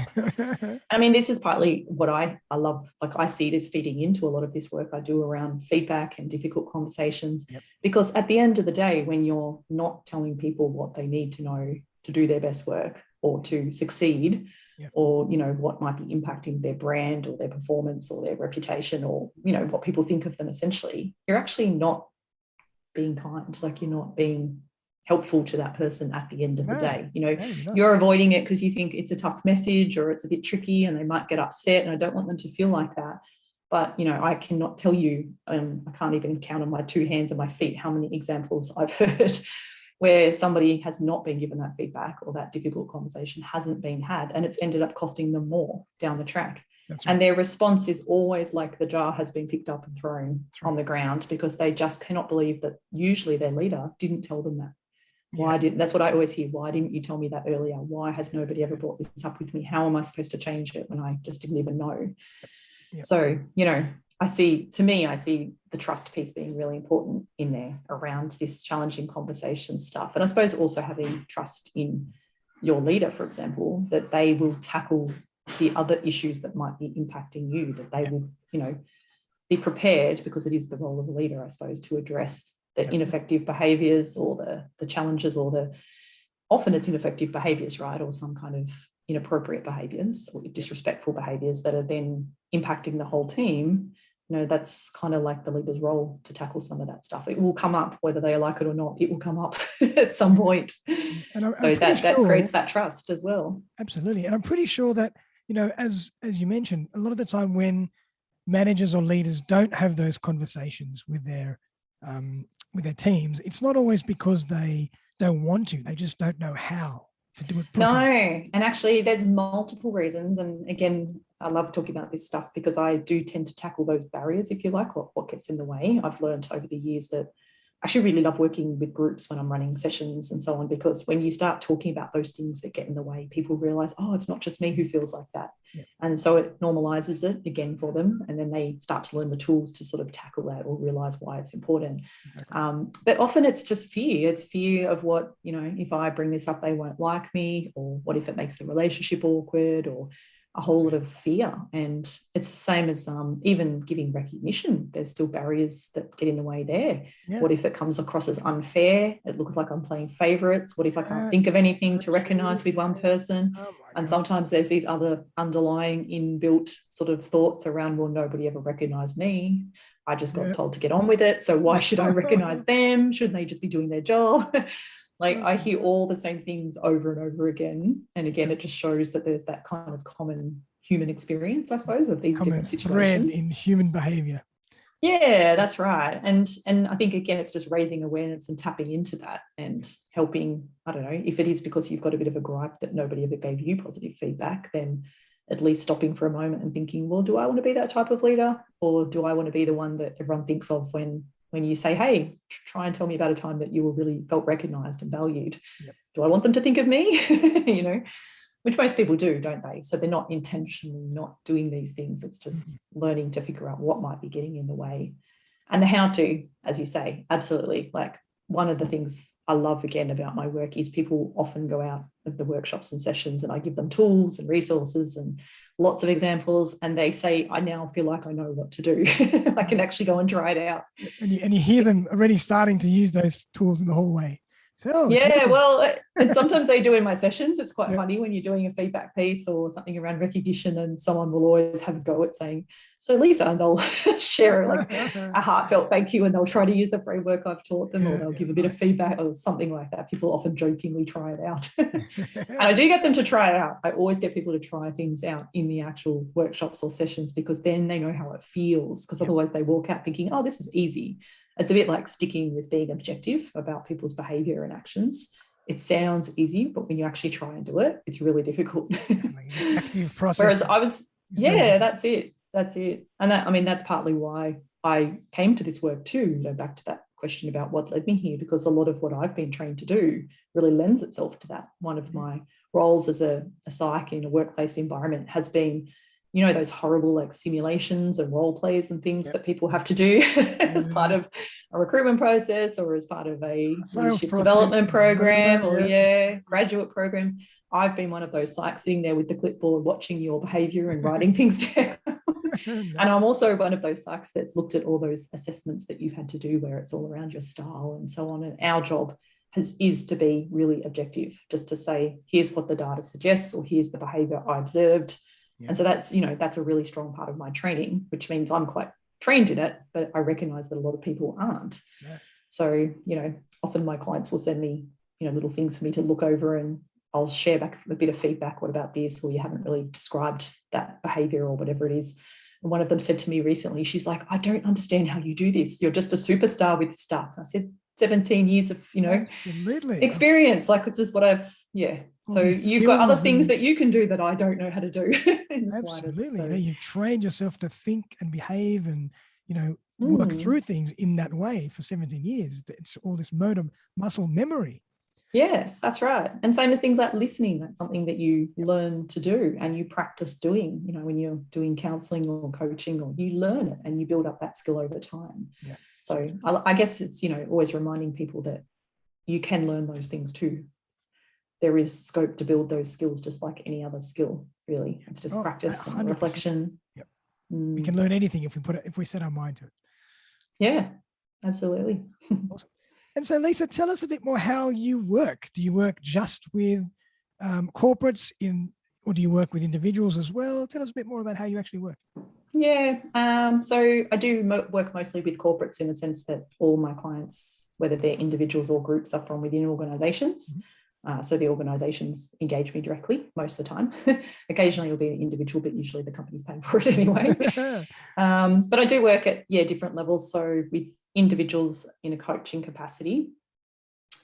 I mean, this is partly what I love. Like I see this feeding into a lot of this work I do around feedback and difficult conversations, because at the end of the day, when you're not telling people what they need to know to do their best work or to succeed, or, what might be impacting their brand or their performance or their reputation or, what people think of them essentially, you're actually not being kind. Like you're not being helpful to that person at the end of the day. You're avoiding it because you think it's a tough message or it's a bit tricky and they might get upset and I don't want them to feel like that. But, I cannot tell you, I can't even count on my two hands and my feet how many examples I've heard where somebody has not been given that feedback or that difficult conversation hasn't been had and it's ended up costing them more down the track. That's right. And their response is always like the jar has been picked up and thrown on the ground because they just cannot believe that usually their leader didn't tell them that. That's what I always hear. Why didn't you tell me that earlier? Why has nobody ever brought this up with me? How am I supposed to change it when I just didn't even know? So, I see the trust piece being really important in there around this challenging conversation stuff. And I suppose also having trust in your leader, for example, that they will tackle the other issues that might be impacting you, that they will, be prepared, because it is the role of a leader, I suppose, to address the ineffective behaviours or the challenges or often it's ineffective behaviours, right? Or some kind of inappropriate behaviours or disrespectful behaviours that are then impacting the whole team. That's kind of like the leader's role to tackle some of that stuff. It will come up, whether they like it or not, it will come up at some point. And that creates that trust as well. Absolutely. And I'm pretty sure that, as you mentioned, a lot of the time when managers or leaders don't have those conversations with their teams, it's not always because they don't want to, they just don't know how to do it properly. No, and actually there's multiple reasons. And again, I love talking about this stuff because I do tend to tackle those barriers, if you like, what gets in the way. I've learned over the years that I actually really love working with groups when I'm running sessions and so on, because when you start talking about those things that get in the way, people realize, oh, it's not just me who feels like that. Yeah. And so it normalizes it again for them. And then they start to learn the tools to sort of tackle that or realize why it's important. Exactly. But often it's just fear. It's fear of what, if I bring this up, they won't like me, or what if it makes the relationship awkward, or a whole lot of fear. And it's the same as even giving recognition. There's still barriers that get in the way there. Yeah. What if it comes across as unfair? It looks like I'm playing favorites. What if I can't think of anything to recognize with one person? And sometimes there's these other underlying inbuilt sort of thoughts around, well, nobody ever recognized me. I just got told to get on with it. So why should I recognize them? Shouldn't they just be doing their job? I hear all the same things over and over again. And again, it just shows that there's that kind of common human experience, I suppose, of these different situations. Thread in human behavior. Yeah, that's right. And I think, again, it's just raising awareness and tapping into that and helping, I don't know, if it is because you've got a bit of a gripe that nobody ever gave you positive feedback, then at least stopping for a moment and thinking, well, do I want to be that type of leader, or do I want to be the one that everyone thinks of when you say, hey, try and tell me about a time that you were really felt recognized and valued. Yep. Do I want them to think of me? Which most people do, don't they? So they're not intentionally not doing these things. It's just learning to figure out what might be getting in the way. And the how to, as you say, absolutely. Like, one of the things I love, again, about my work is people often go out of the workshops and sessions and I give them tools and resources and lots of examples, and they say, I now feel like I know what to do. I can actually go and try it out. And you hear them already starting to use those tools in the hallway. So, yeah, well, and sometimes they do in my sessions. It's quite funny when you're doing a feedback piece or something around recognition, and someone will always have a go at saying, so Leisa, and they'll share like a heartfelt thank you, and they'll try to use the framework I've taught them, or they'll give a bit of feedback or something like that. People often jokingly try it out. And I do get them to try it out. I always get people to try things out in the actual workshops or sessions, because then they know how it feels, because otherwise they walk out thinking, oh, this is easy. It's a bit like sticking with being objective about people's behavior and actions. It sounds easy, but when you actually try and do it, it's really difficult. Active process. Whereas that's it. And that's partly why I came to this work too, back to that question about what led me here, because a lot of what I've been trained to do really lends itself to that. One of my roles as a psych in a workplace environment has been, those horrible like simulations and role plays and things that people have to do as part of a recruitment process, or as part of a leadership development program, or graduate program. I've been one of those psychs sitting there with the clipboard watching your behavior and writing things down. And I'm also one of those psychs that's looked at all those assessments that you've had to do where it's all around your style and so on. And our job is to be really objective, just to say, here's what the data suggests, or here's the behavior I observed. And so that's a really strong part of my training, which means I'm quite trained in it, but I recognize that a lot of people aren't. So, often my clients will send me, little things for me to look over, and I'll share back a bit of feedback. What about this? Or you haven't really described that behavior, or whatever it is. And one of them said to me recently, she's like, I don't understand how you do this. You're just a superstar with stuff. I said, 17 years of, Absolutely. experience. Like, this is what I've, So you've got other things that you can do that I don't know how to do. Absolutely. So, you've trained yourself to think and behave and, work through things in that way for 17 years. It's all this motor muscle memory. Yes, that's right. And same as things like listening. That's something that you learn to do and you practice doing, when you're doing counseling or coaching, or you learn it and you build up that skill over time. Yeah. So I guess it's, always reminding people that you can learn those things too. There is scope to build those skills just like any other skill, really. It's just practice 100%. And reflection. Yep. We can learn anything if we set our mind to it. Yeah, absolutely. Awesome. And so, Leisa, tell us a bit more how you work. Do you work just with corporates or do you work with individuals as well? Tell us a bit more about how you actually work. Yeah, so I do work mostly with corporates, in the sense that all my clients, whether they're individuals or groups, are from within organisations. So the organisations engage me directly most of the time. Occasionally it'll be an individual, but usually the company's paying for it anyway. But I do work at different levels. So with individuals in a coaching capacity,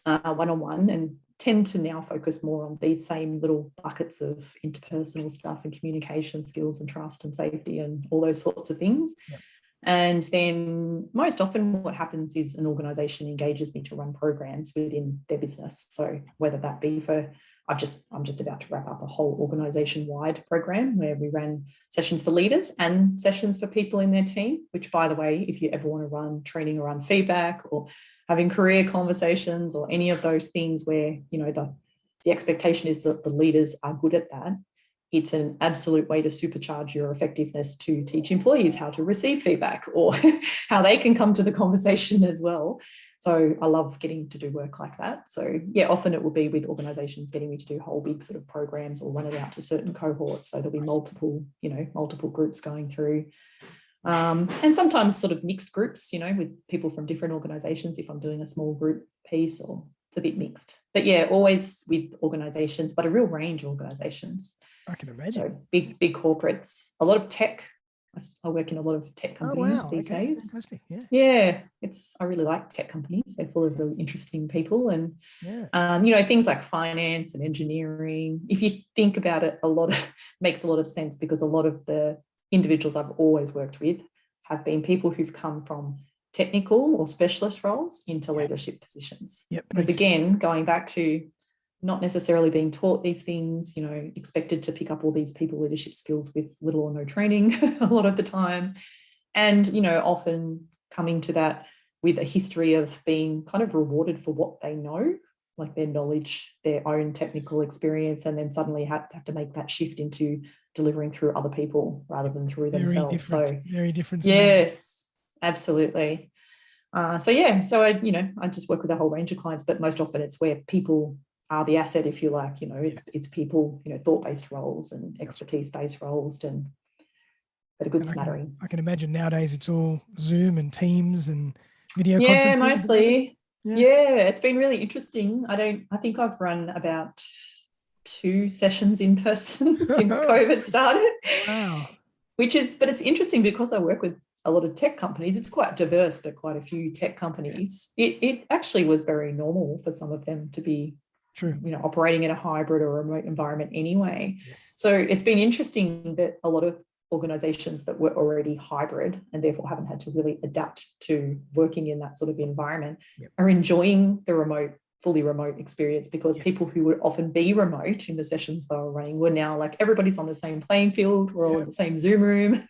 one-on-one, and tend to now focus more on these same little buckets of interpersonal stuff and communication skills and trust and safety and all those sorts of things. Yep. And then most often what happens is an organisation engages me to run programs within their business. So whether that be for, I'm just about to wrap up a whole organisation-wide program where we ran sessions for leaders and sessions for people in their team, which, by the way, if you ever want to run training around feedback or having career conversations or any of those things where, you know, the expectation is that the leaders are good at that, it's an absolute way to supercharge your effectiveness to teach employees how to receive feedback or how they can come to the conversation as well. So I love getting to do work like that. So yeah, often it will be with organisations getting me to do whole big sort of programs or run it out to certain cohorts. So there'll be multiple groups going through. And sometimes sort of mixed groups, you know, with people from different organisations if I'm doing a small group piece, or it's a bit mixed. But yeah, always with organisations, but a real range of organisations. I can imagine. So big corporates, a lot of tech. I work in a lot of tech companies these days. Fantastic. Yeah, I really like tech companies. They're full of really interesting people, and you know, things like finance and engineering. If you think about it, makes a lot of sense, because a lot of the individuals I've always worked with have been people who've come from technical or specialist roles into leadership positions. Because again, going back to not necessarily being taught these things, you know, expected to pick up all these people leadership skills with little or no training a lot of the time. And, you know, often coming to that with a history of being kind of rewarded for what they know, like their knowledge, their own technical experience, and then suddenly have to make that shift into delivering through other people rather than through themselves. Very different. Yes, absolutely. So I just work with a whole range of clients, but most often it's where people are the asset, if you like. You know, it's people, you know, thought-based roles and expertise-based roles, but a good smattering. I can imagine nowadays it's all Zoom and Teams and video conferencing. Yeah, mostly. Yeah, it's been really interesting. I think I've run about 2 sessions in person since COVID started. Wow. But it's interesting because I work with a lot of tech companies. It's quite diverse, but quite a few tech companies. It actually was very normal for some of them to be operating in a hybrid or remote environment anyway. Yes. So it's been interesting that a lot of organizations that were already hybrid and therefore haven't had to really adapt to working in that sort of environment are enjoying the fully remote experience, because people who would often be remote in the sessions they were running were now like, everybody's on the same playing field, we're all in the same Zoom room.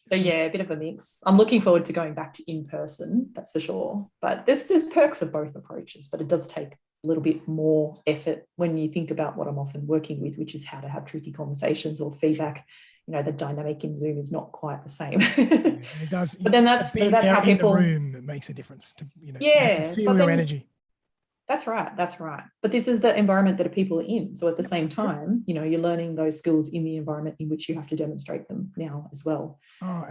So a bit of a mix. I'm looking forward to going back to in-person, that's for sure. But there's perks of both approaches, but it does take a little bit more effort when you think about what I'm often working with, which is how to have tricky conversations or feedback. You know, the dynamic in Zoom is not quite the same. It does. But then that's how people. In the room, it makes a difference. You have to feel your energy. That's right. But this is the environment that people are in. So at the same time, you know, you're learning those skills in the environment in which you have to demonstrate them now as well.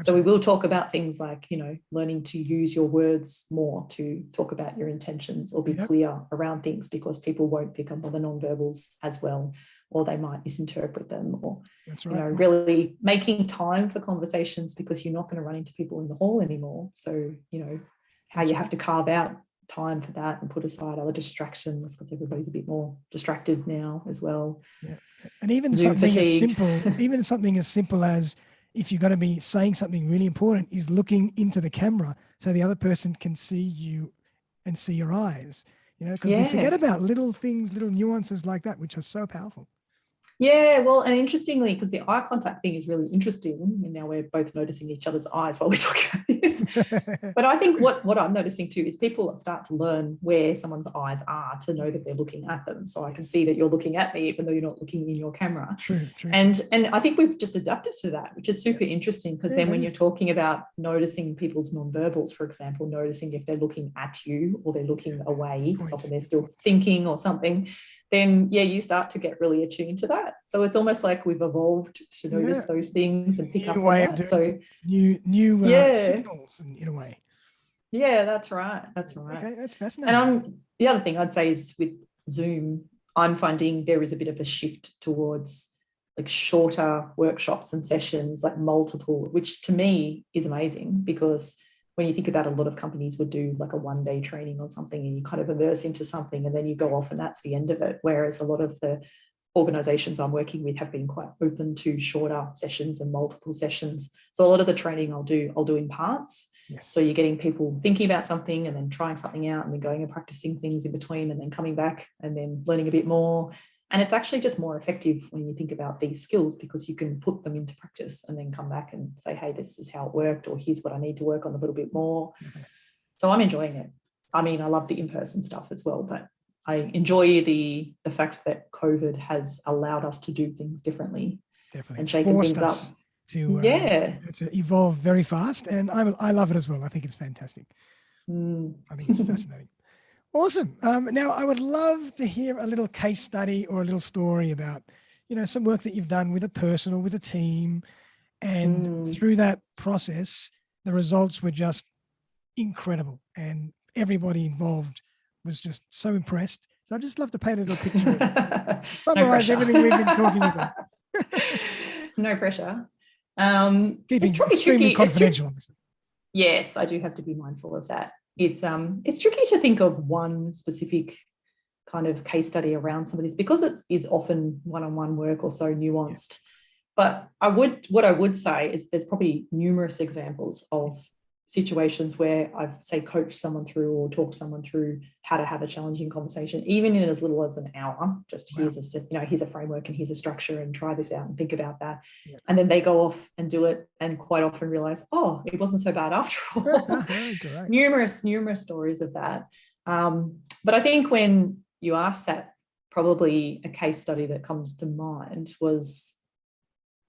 So we will talk about things like, you know, learning to use your words more to talk about your intentions or be clear around things, because people won't pick up on the nonverbals as well, or they might misinterpret them, or, you know, really making time for conversations, because you're not going to run into people in the hall anymore. So, you know, how you have to carve out time for that and put aside other distractions, because everybody's a bit more distracted now as well. And even something as simple as, if you're going to be saying something really important, is looking into the camera so the other person can see you and see your eyes, you know, because we forget about little things, little nuances like that, which are so powerful. Yeah, well, and interestingly, because the eye contact thing is really interesting, and now we're both noticing each other's eyes while we're talking about this. But I think what I'm noticing too is people start to learn where someone's eyes are to know that they're looking at them. So I can see that you're looking at me, even though you're not looking in your camera. True. And I think we've just adapted to that, which is super interesting, because then when you're talking about noticing people's nonverbals, for example, noticing if they're looking at you or they're looking away, because often they're still thinking or something, then you start to get really attuned to that. So it's almost like we've evolved to notice those things and pick up on that. So new signals in a way. Yeah, that's right. Okay, that's fascinating. And the other thing I'd say is with Zoom, I'm finding there is a bit of a shift towards like shorter workshops and sessions, like multiple, which to me is amazing, because when you think about, a lot of companies would do like a 1-day training on something, and you kind of immerse into something and then you go off and that's the end of it. Whereas a lot of the organizations I'm working with have been quite open to shorter sessions and multiple sessions. So a lot of the training I'll do in parts. Yes. So you're getting people thinking about something and then trying something out and then going and practicing things in between and then coming back and then learning a bit more. And it's actually just more effective when you think about these skills, because you can put them into practice and then come back and say, hey, this is how it worked, or here's what I need to work on a little bit more. Okay. So I'm enjoying it. I mean, I love the in-person stuff as well, but I enjoy the fact that COVID has allowed us to do things differently. Definitely. And it's shaken forced things us up. to evolve very fast. And I love it as well. I think it's fantastic. I think it's fascinating. Awesome. Now, I would love to hear a little case study or a little story about, some work that you've done with a person or with a team. And through that process, the results were just incredible. And everybody involved was just so impressed. So I'd just love to paint a little picture. Summarize everything we've been talking about. No pressure. Keeping extremely confidential, obviously. Yes, I do have to be mindful of that. It's tricky to think of one specific kind of case study around some of this, because it is often one-on-one work or so nuanced. Yeah. But what I would say is there's probably numerous examples of situations where I've, say, coached someone through or talked someone through how to have a challenging conversation, even in as little as an hour. Just here's a framework and here's a structure, and try this out and think about that. Yeah. And then they go off and do it, and quite often realize, oh, it wasn't so bad after all. Numerous stories of that. But I think when you ask that, probably a case study that comes to mind was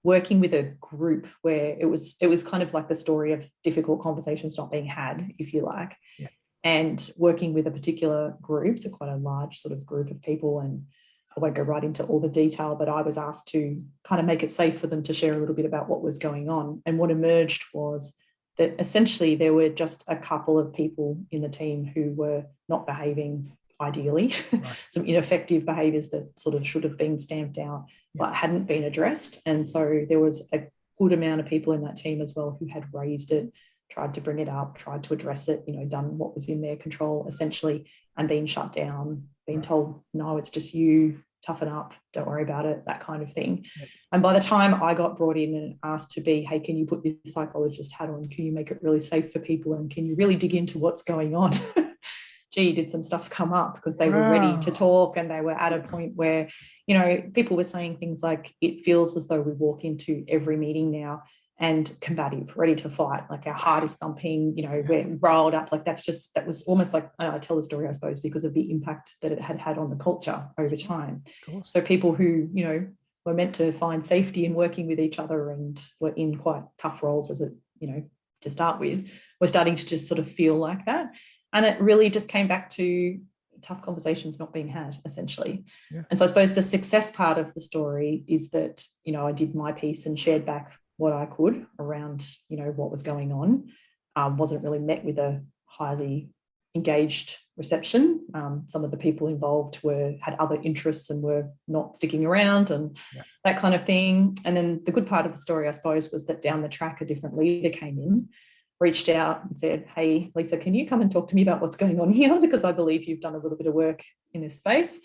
working with a group where it was kind of like the story of difficult conversations not being had, if you like. Yeah. And working with a particular group, so quite a large sort of group of people, and I won't go right into all the detail, but I was asked to kind of make it safe for them to share a little bit about what was going on. And what emerged was that essentially there were just a couple of people in the team who were not behaving ideally, right. Some ineffective behaviours that sort of should have been stamped out, but hadn't been addressed. And so there was a good amount of people in that team as well who had raised it, tried to bring it up, tried to address it, done what was in their control essentially, and been shut down, being told, no, it's just you, toughen up, don't worry about it, that kind of thing. Yep. And by the time I got brought in and asked to be, hey, can you put your psychologist hat on? Can you make it really safe for people? And can you really dig into what's going on? Gee, did some stuff come up, because they were ready to talk, and they were at a point where, people were saying things like, it feels as though we walk into every meeting now and combative, ready to fight, like our heart is thumping, we're riled up. Like that was almost like, I tell the story, I suppose, because of the impact that it had on the culture over time. So people who, were meant to find safety in working with each other and were in quite tough roles to start with, were starting to just sort of feel like that. And it really just came back to tough conversations not being had, essentially. Yeah. And so I suppose the success part of the story is that, I did my piece and shared back what I could around, what was going on. Wasn't really met with a highly engaged reception. Some of the people involved had other interests and were not sticking around and that kind of thing. And then the good part of the story, I suppose, was that down the track, a different leader came in, reached out and said, hey, Leisa, can you come and talk to me about what's going on here? Because I believe you've done a little bit of work in this space.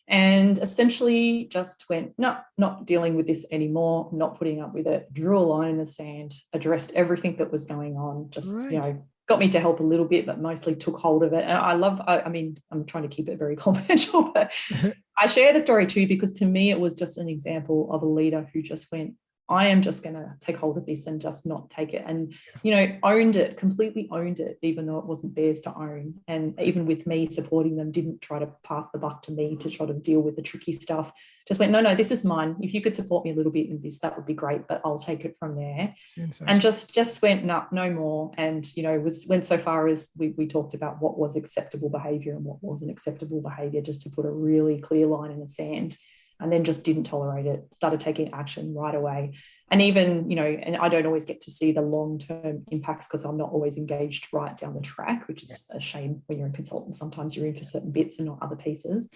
And essentially just went, no, not dealing with this anymore, not putting up with it, drew a line in the sand, addressed everything that was going on, just, got me to help a little bit, but mostly took hold of it. And I'm trying to keep it very confidential, but I share the story too, because to me, it was just an example of a leader who just went, I am just going to take hold of this and just not take it. And, completely owned it, even though it wasn't theirs to own. And even with me supporting them, didn't try to pass the buck to me to try to deal with the tricky stuff. Just went, no, this is mine. If you could support me a little bit in this, that would be great, but I'll take it from there. And just went, no more. And, went so far as we talked about what was acceptable behaviour and what wasn't acceptable behaviour, just to put a really clear line in the sand. And then just didn't tolerate it, started taking action right away. And even, and I don't always get to see the long-term impacts because I'm not always engaged right down the track, which is a shame when you're a consultant. Sometimes you're in for certain bits and not other pieces.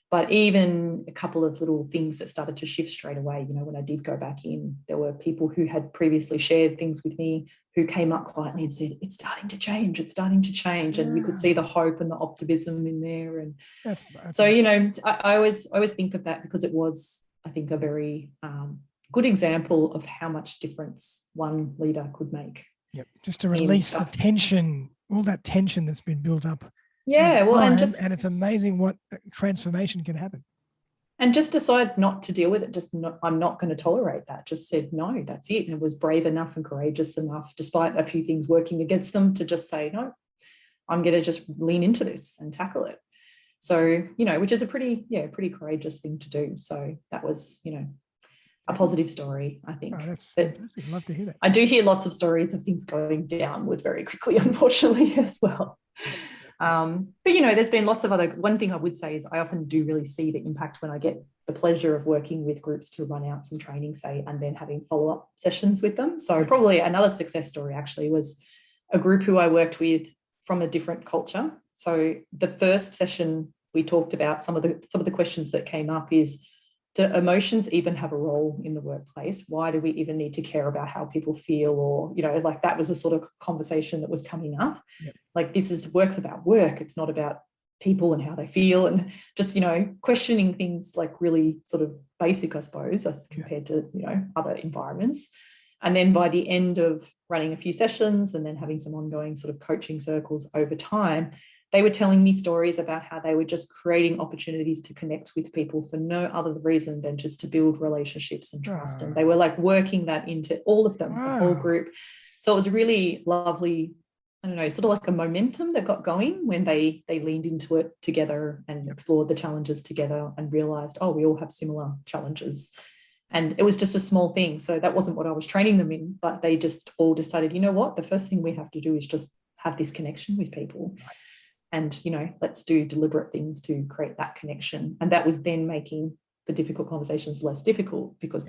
But even a couple of little things that started to shift straight away, you know, when I did go back in, there were people who had previously shared things with me who came up quietly and said, it's starting to change, it's starting to change. And you could see the hope and the optimism in there. And that's so, awesome. you know, I always think of that because it was, I think, a very good example of how much difference one leader could make. Yep. Just to release the tension, all that tension that's been built up. Yeah, well, and it's amazing what transformation can happen. And just decide not to deal with it. I'm not going to tolerate that. Just said, no, that's it. And was brave enough and courageous enough, despite a few things working against them, to just say, no, I'm going to just lean into this and tackle it. So, you know, which is a pretty courageous thing to do. So that was, you know, a positive story, I think. Oh, that's fantastic. Love to hear that. I do hear lots of stories of things going downward very quickly, unfortunately, as well. But, you know, there's been lots of one thing I would say is I often do really see the impact when I get the pleasure of working with groups to run out some training, say, and then having follow-up sessions with them. So probably another success story actually was a group who I worked with from a different culture. So the first session we talked about some of the questions that came up is, do emotions even have a role in the workplace? Why do we even need to care about how people feel? Or, you know, like that was a sort of conversation that was coming up. Yep. Like work's about work. It's not about people and how they feel, and just, you know, questioning things like really sort of basic, I suppose, as compared to, you know, other environments. And then by the end of running a few sessions and then having some ongoing sort of coaching circles over time, they were telling me stories about how they were just creating opportunities to connect with people for no other reason than just to build relationships and trust. And they were like working that into all of them, the whole group. So it was really lovely, I don't know, sort of like a momentum that got going when they leaned into it together and explored the challenges together and realized, oh, we all have similar challenges. And it was just a small thing. So that wasn't what I was training them in, but they just all decided, you know what, the first thing we have to do is just have this connection with people. And, you know, let's do deliberate things to create that connection. And that was then making the difficult conversations less difficult because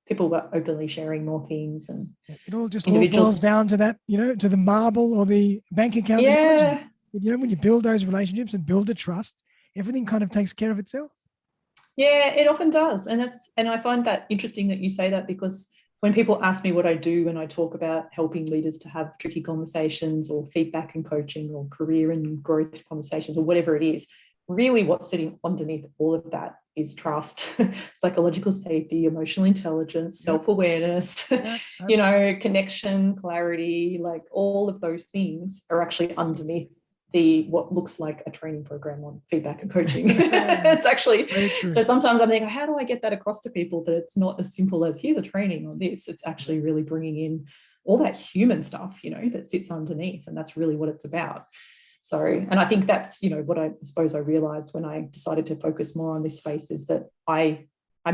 people were openly sharing more things. And it all boils down to that, you know, to the marble or the bank account. Yeah. You know, when you build those relationships and build a trust, everything kind of takes care of itself. Yeah, it often does. And I find that interesting that you say that, because when people ask me what I do when I talk about helping leaders to have tricky conversations or feedback and coaching or career and growth conversations or whatever it is, really what's sitting underneath all of that is trust, psychological safety, emotional intelligence, self-awareness, you know, connection, clarity, like all of those things are actually underneath what looks like a training program on feedback and coaching. It's actually, so sometimes I'm thinking, how do I get that across to people that it's not as simple as here's a training on this? It's actually really bringing in all that human stuff, you know, that sits underneath, and that's really what it's about. So, and I think that's, you know, what I suppose I realized when I decided to focus more on this space is that I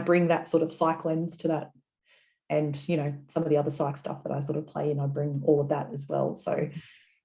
bring that sort of psych lens to that. And, you know, some of the other psych stuff that I sort of play in, I bring all of that as well. So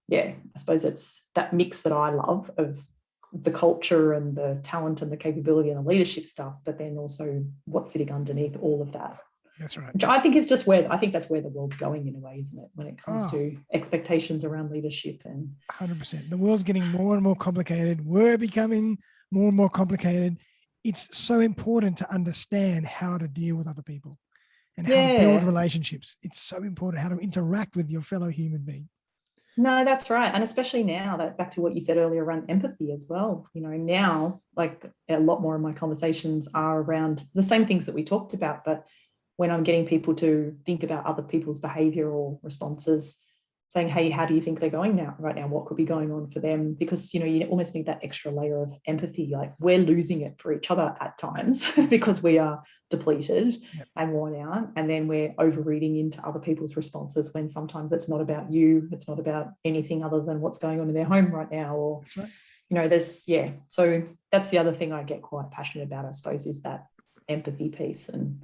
yeah, I suppose it's that mix that I love of the culture and the talent and the capability and the leadership stuff, but then also what's sitting underneath all of that. That's right. Which I think is just I think that's where the world's going in a way, isn't it? When it comes to expectations around leadership. And 100%. The world's getting more and more complicated. We're becoming more and more complicated. It's so important to understand how to deal with other people and how to build relationships. It's so important how to interact with your fellow human being. No, that's right. And especially now, that back to what you said earlier around empathy as well. You know, now, like a lot more of my conversations are around the same things that we talked about, but when I'm getting people to think about other people's behavior or responses, saying, hey, how do you think they're going right now? What could be going on for them? Because, you know, you almost need that extra layer of empathy. Like, we're losing it for each other at times because we are depleted and worn out. And then we're overreading into other people's responses when sometimes it's not about you. It's not about anything other than what's going on in their home right now. Or, you know, so that's the other thing I get quite passionate about, I suppose, is that empathy piece and,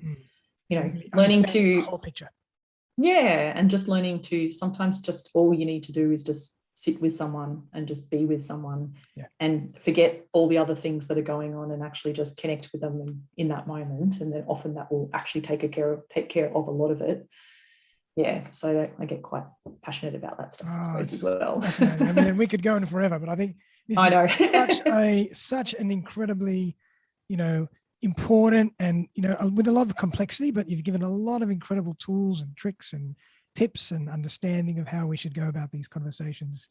you know, learning to the whole picture. Yeah, and just learning to sometimes just all you need to do is just sit with someone and just be with someone and forget all the other things that are going on and actually just connect with them in that moment. And then often that will actually take care of a lot of it. Yeah, so I get quite passionate about that stuff, I suppose, as well. Fascinating. I mean, we could go on forever, but I think this is such an incredibly important and, with a lot of complexity, but you've given a lot of incredible tools and tricks and tips and understanding of how we should go about these conversations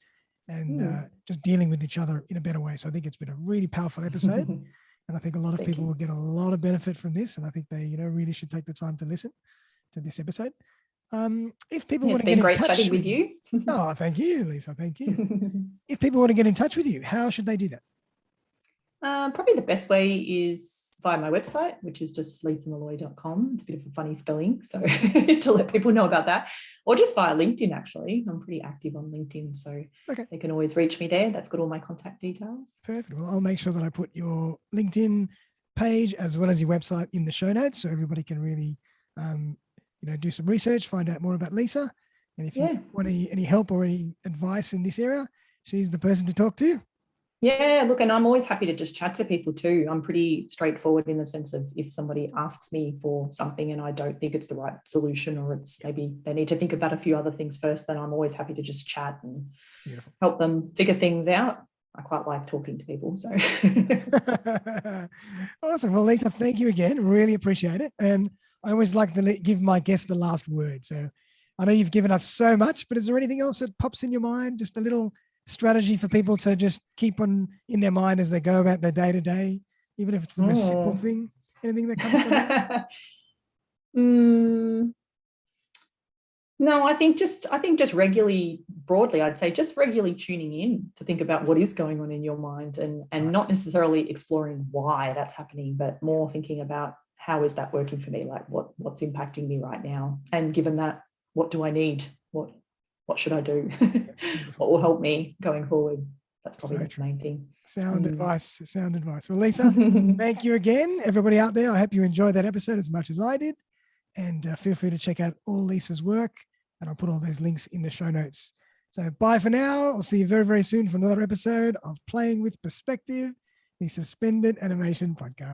and just dealing with each other in a better way. So I think it's been a really powerful episode. And I think a lot of people will get a lot of benefit from this. And I think they, really should take the time to listen to this episode. If people want to get in touch, it's been great chatting with you. Oh, thank you, Leisa. Thank you. If people want to get in touch with you, how should they do that? Probably the best way is via my website, which is just leisamolloy.com. It's a bit of a funny spelling, so to let people know about that, or just via LinkedIn. Actually, I'm pretty active on LinkedIn, so they can always reach me there. That's got all my contact details. Perfect. Well, I'll make sure that I put your LinkedIn page as well as your website in the show notes, so everybody can really, do some research, find out more about Leisa. And if you want any help or any advice in this area, she's the person to talk to. Yeah, look, and I'm always happy to just chat to people too. I'm pretty straightforward in the sense of if somebody asks me for something and I don't think it's the right solution, or it's maybe they need to think about a few other things first, then I'm always happy to just chat and help them figure things out. I quite like talking to people. So awesome. Well, Leisa, thank you again. Really appreciate it. And I always like to give my guests the last word. So I know you've given us so much, but is there anything else that pops in your mind? Just a little strategy for people to just keep on in their mind as they go about their day to day, even if it's the most simple thing, anything that comes to mind? No, I think just regularly, broadly, I'd say just regularly tuning in to think about what is going on in your mind and not necessarily exploring why that's happening, but more thinking about how is that working for me? Like what's impacting me right now? And given that, what do I need? What should I do? What will help me going forward? That's probably the main thing. Sound advice. Well, Leisa, thank you again. Everybody out there, I hope you enjoyed that episode as much as I did. And feel free to check out all Leisa's work. And I'll put all those links in the show notes. So bye for now. I'll see you very, very soon for another episode of Playing with Perspective, the Suspended Animation Podcast.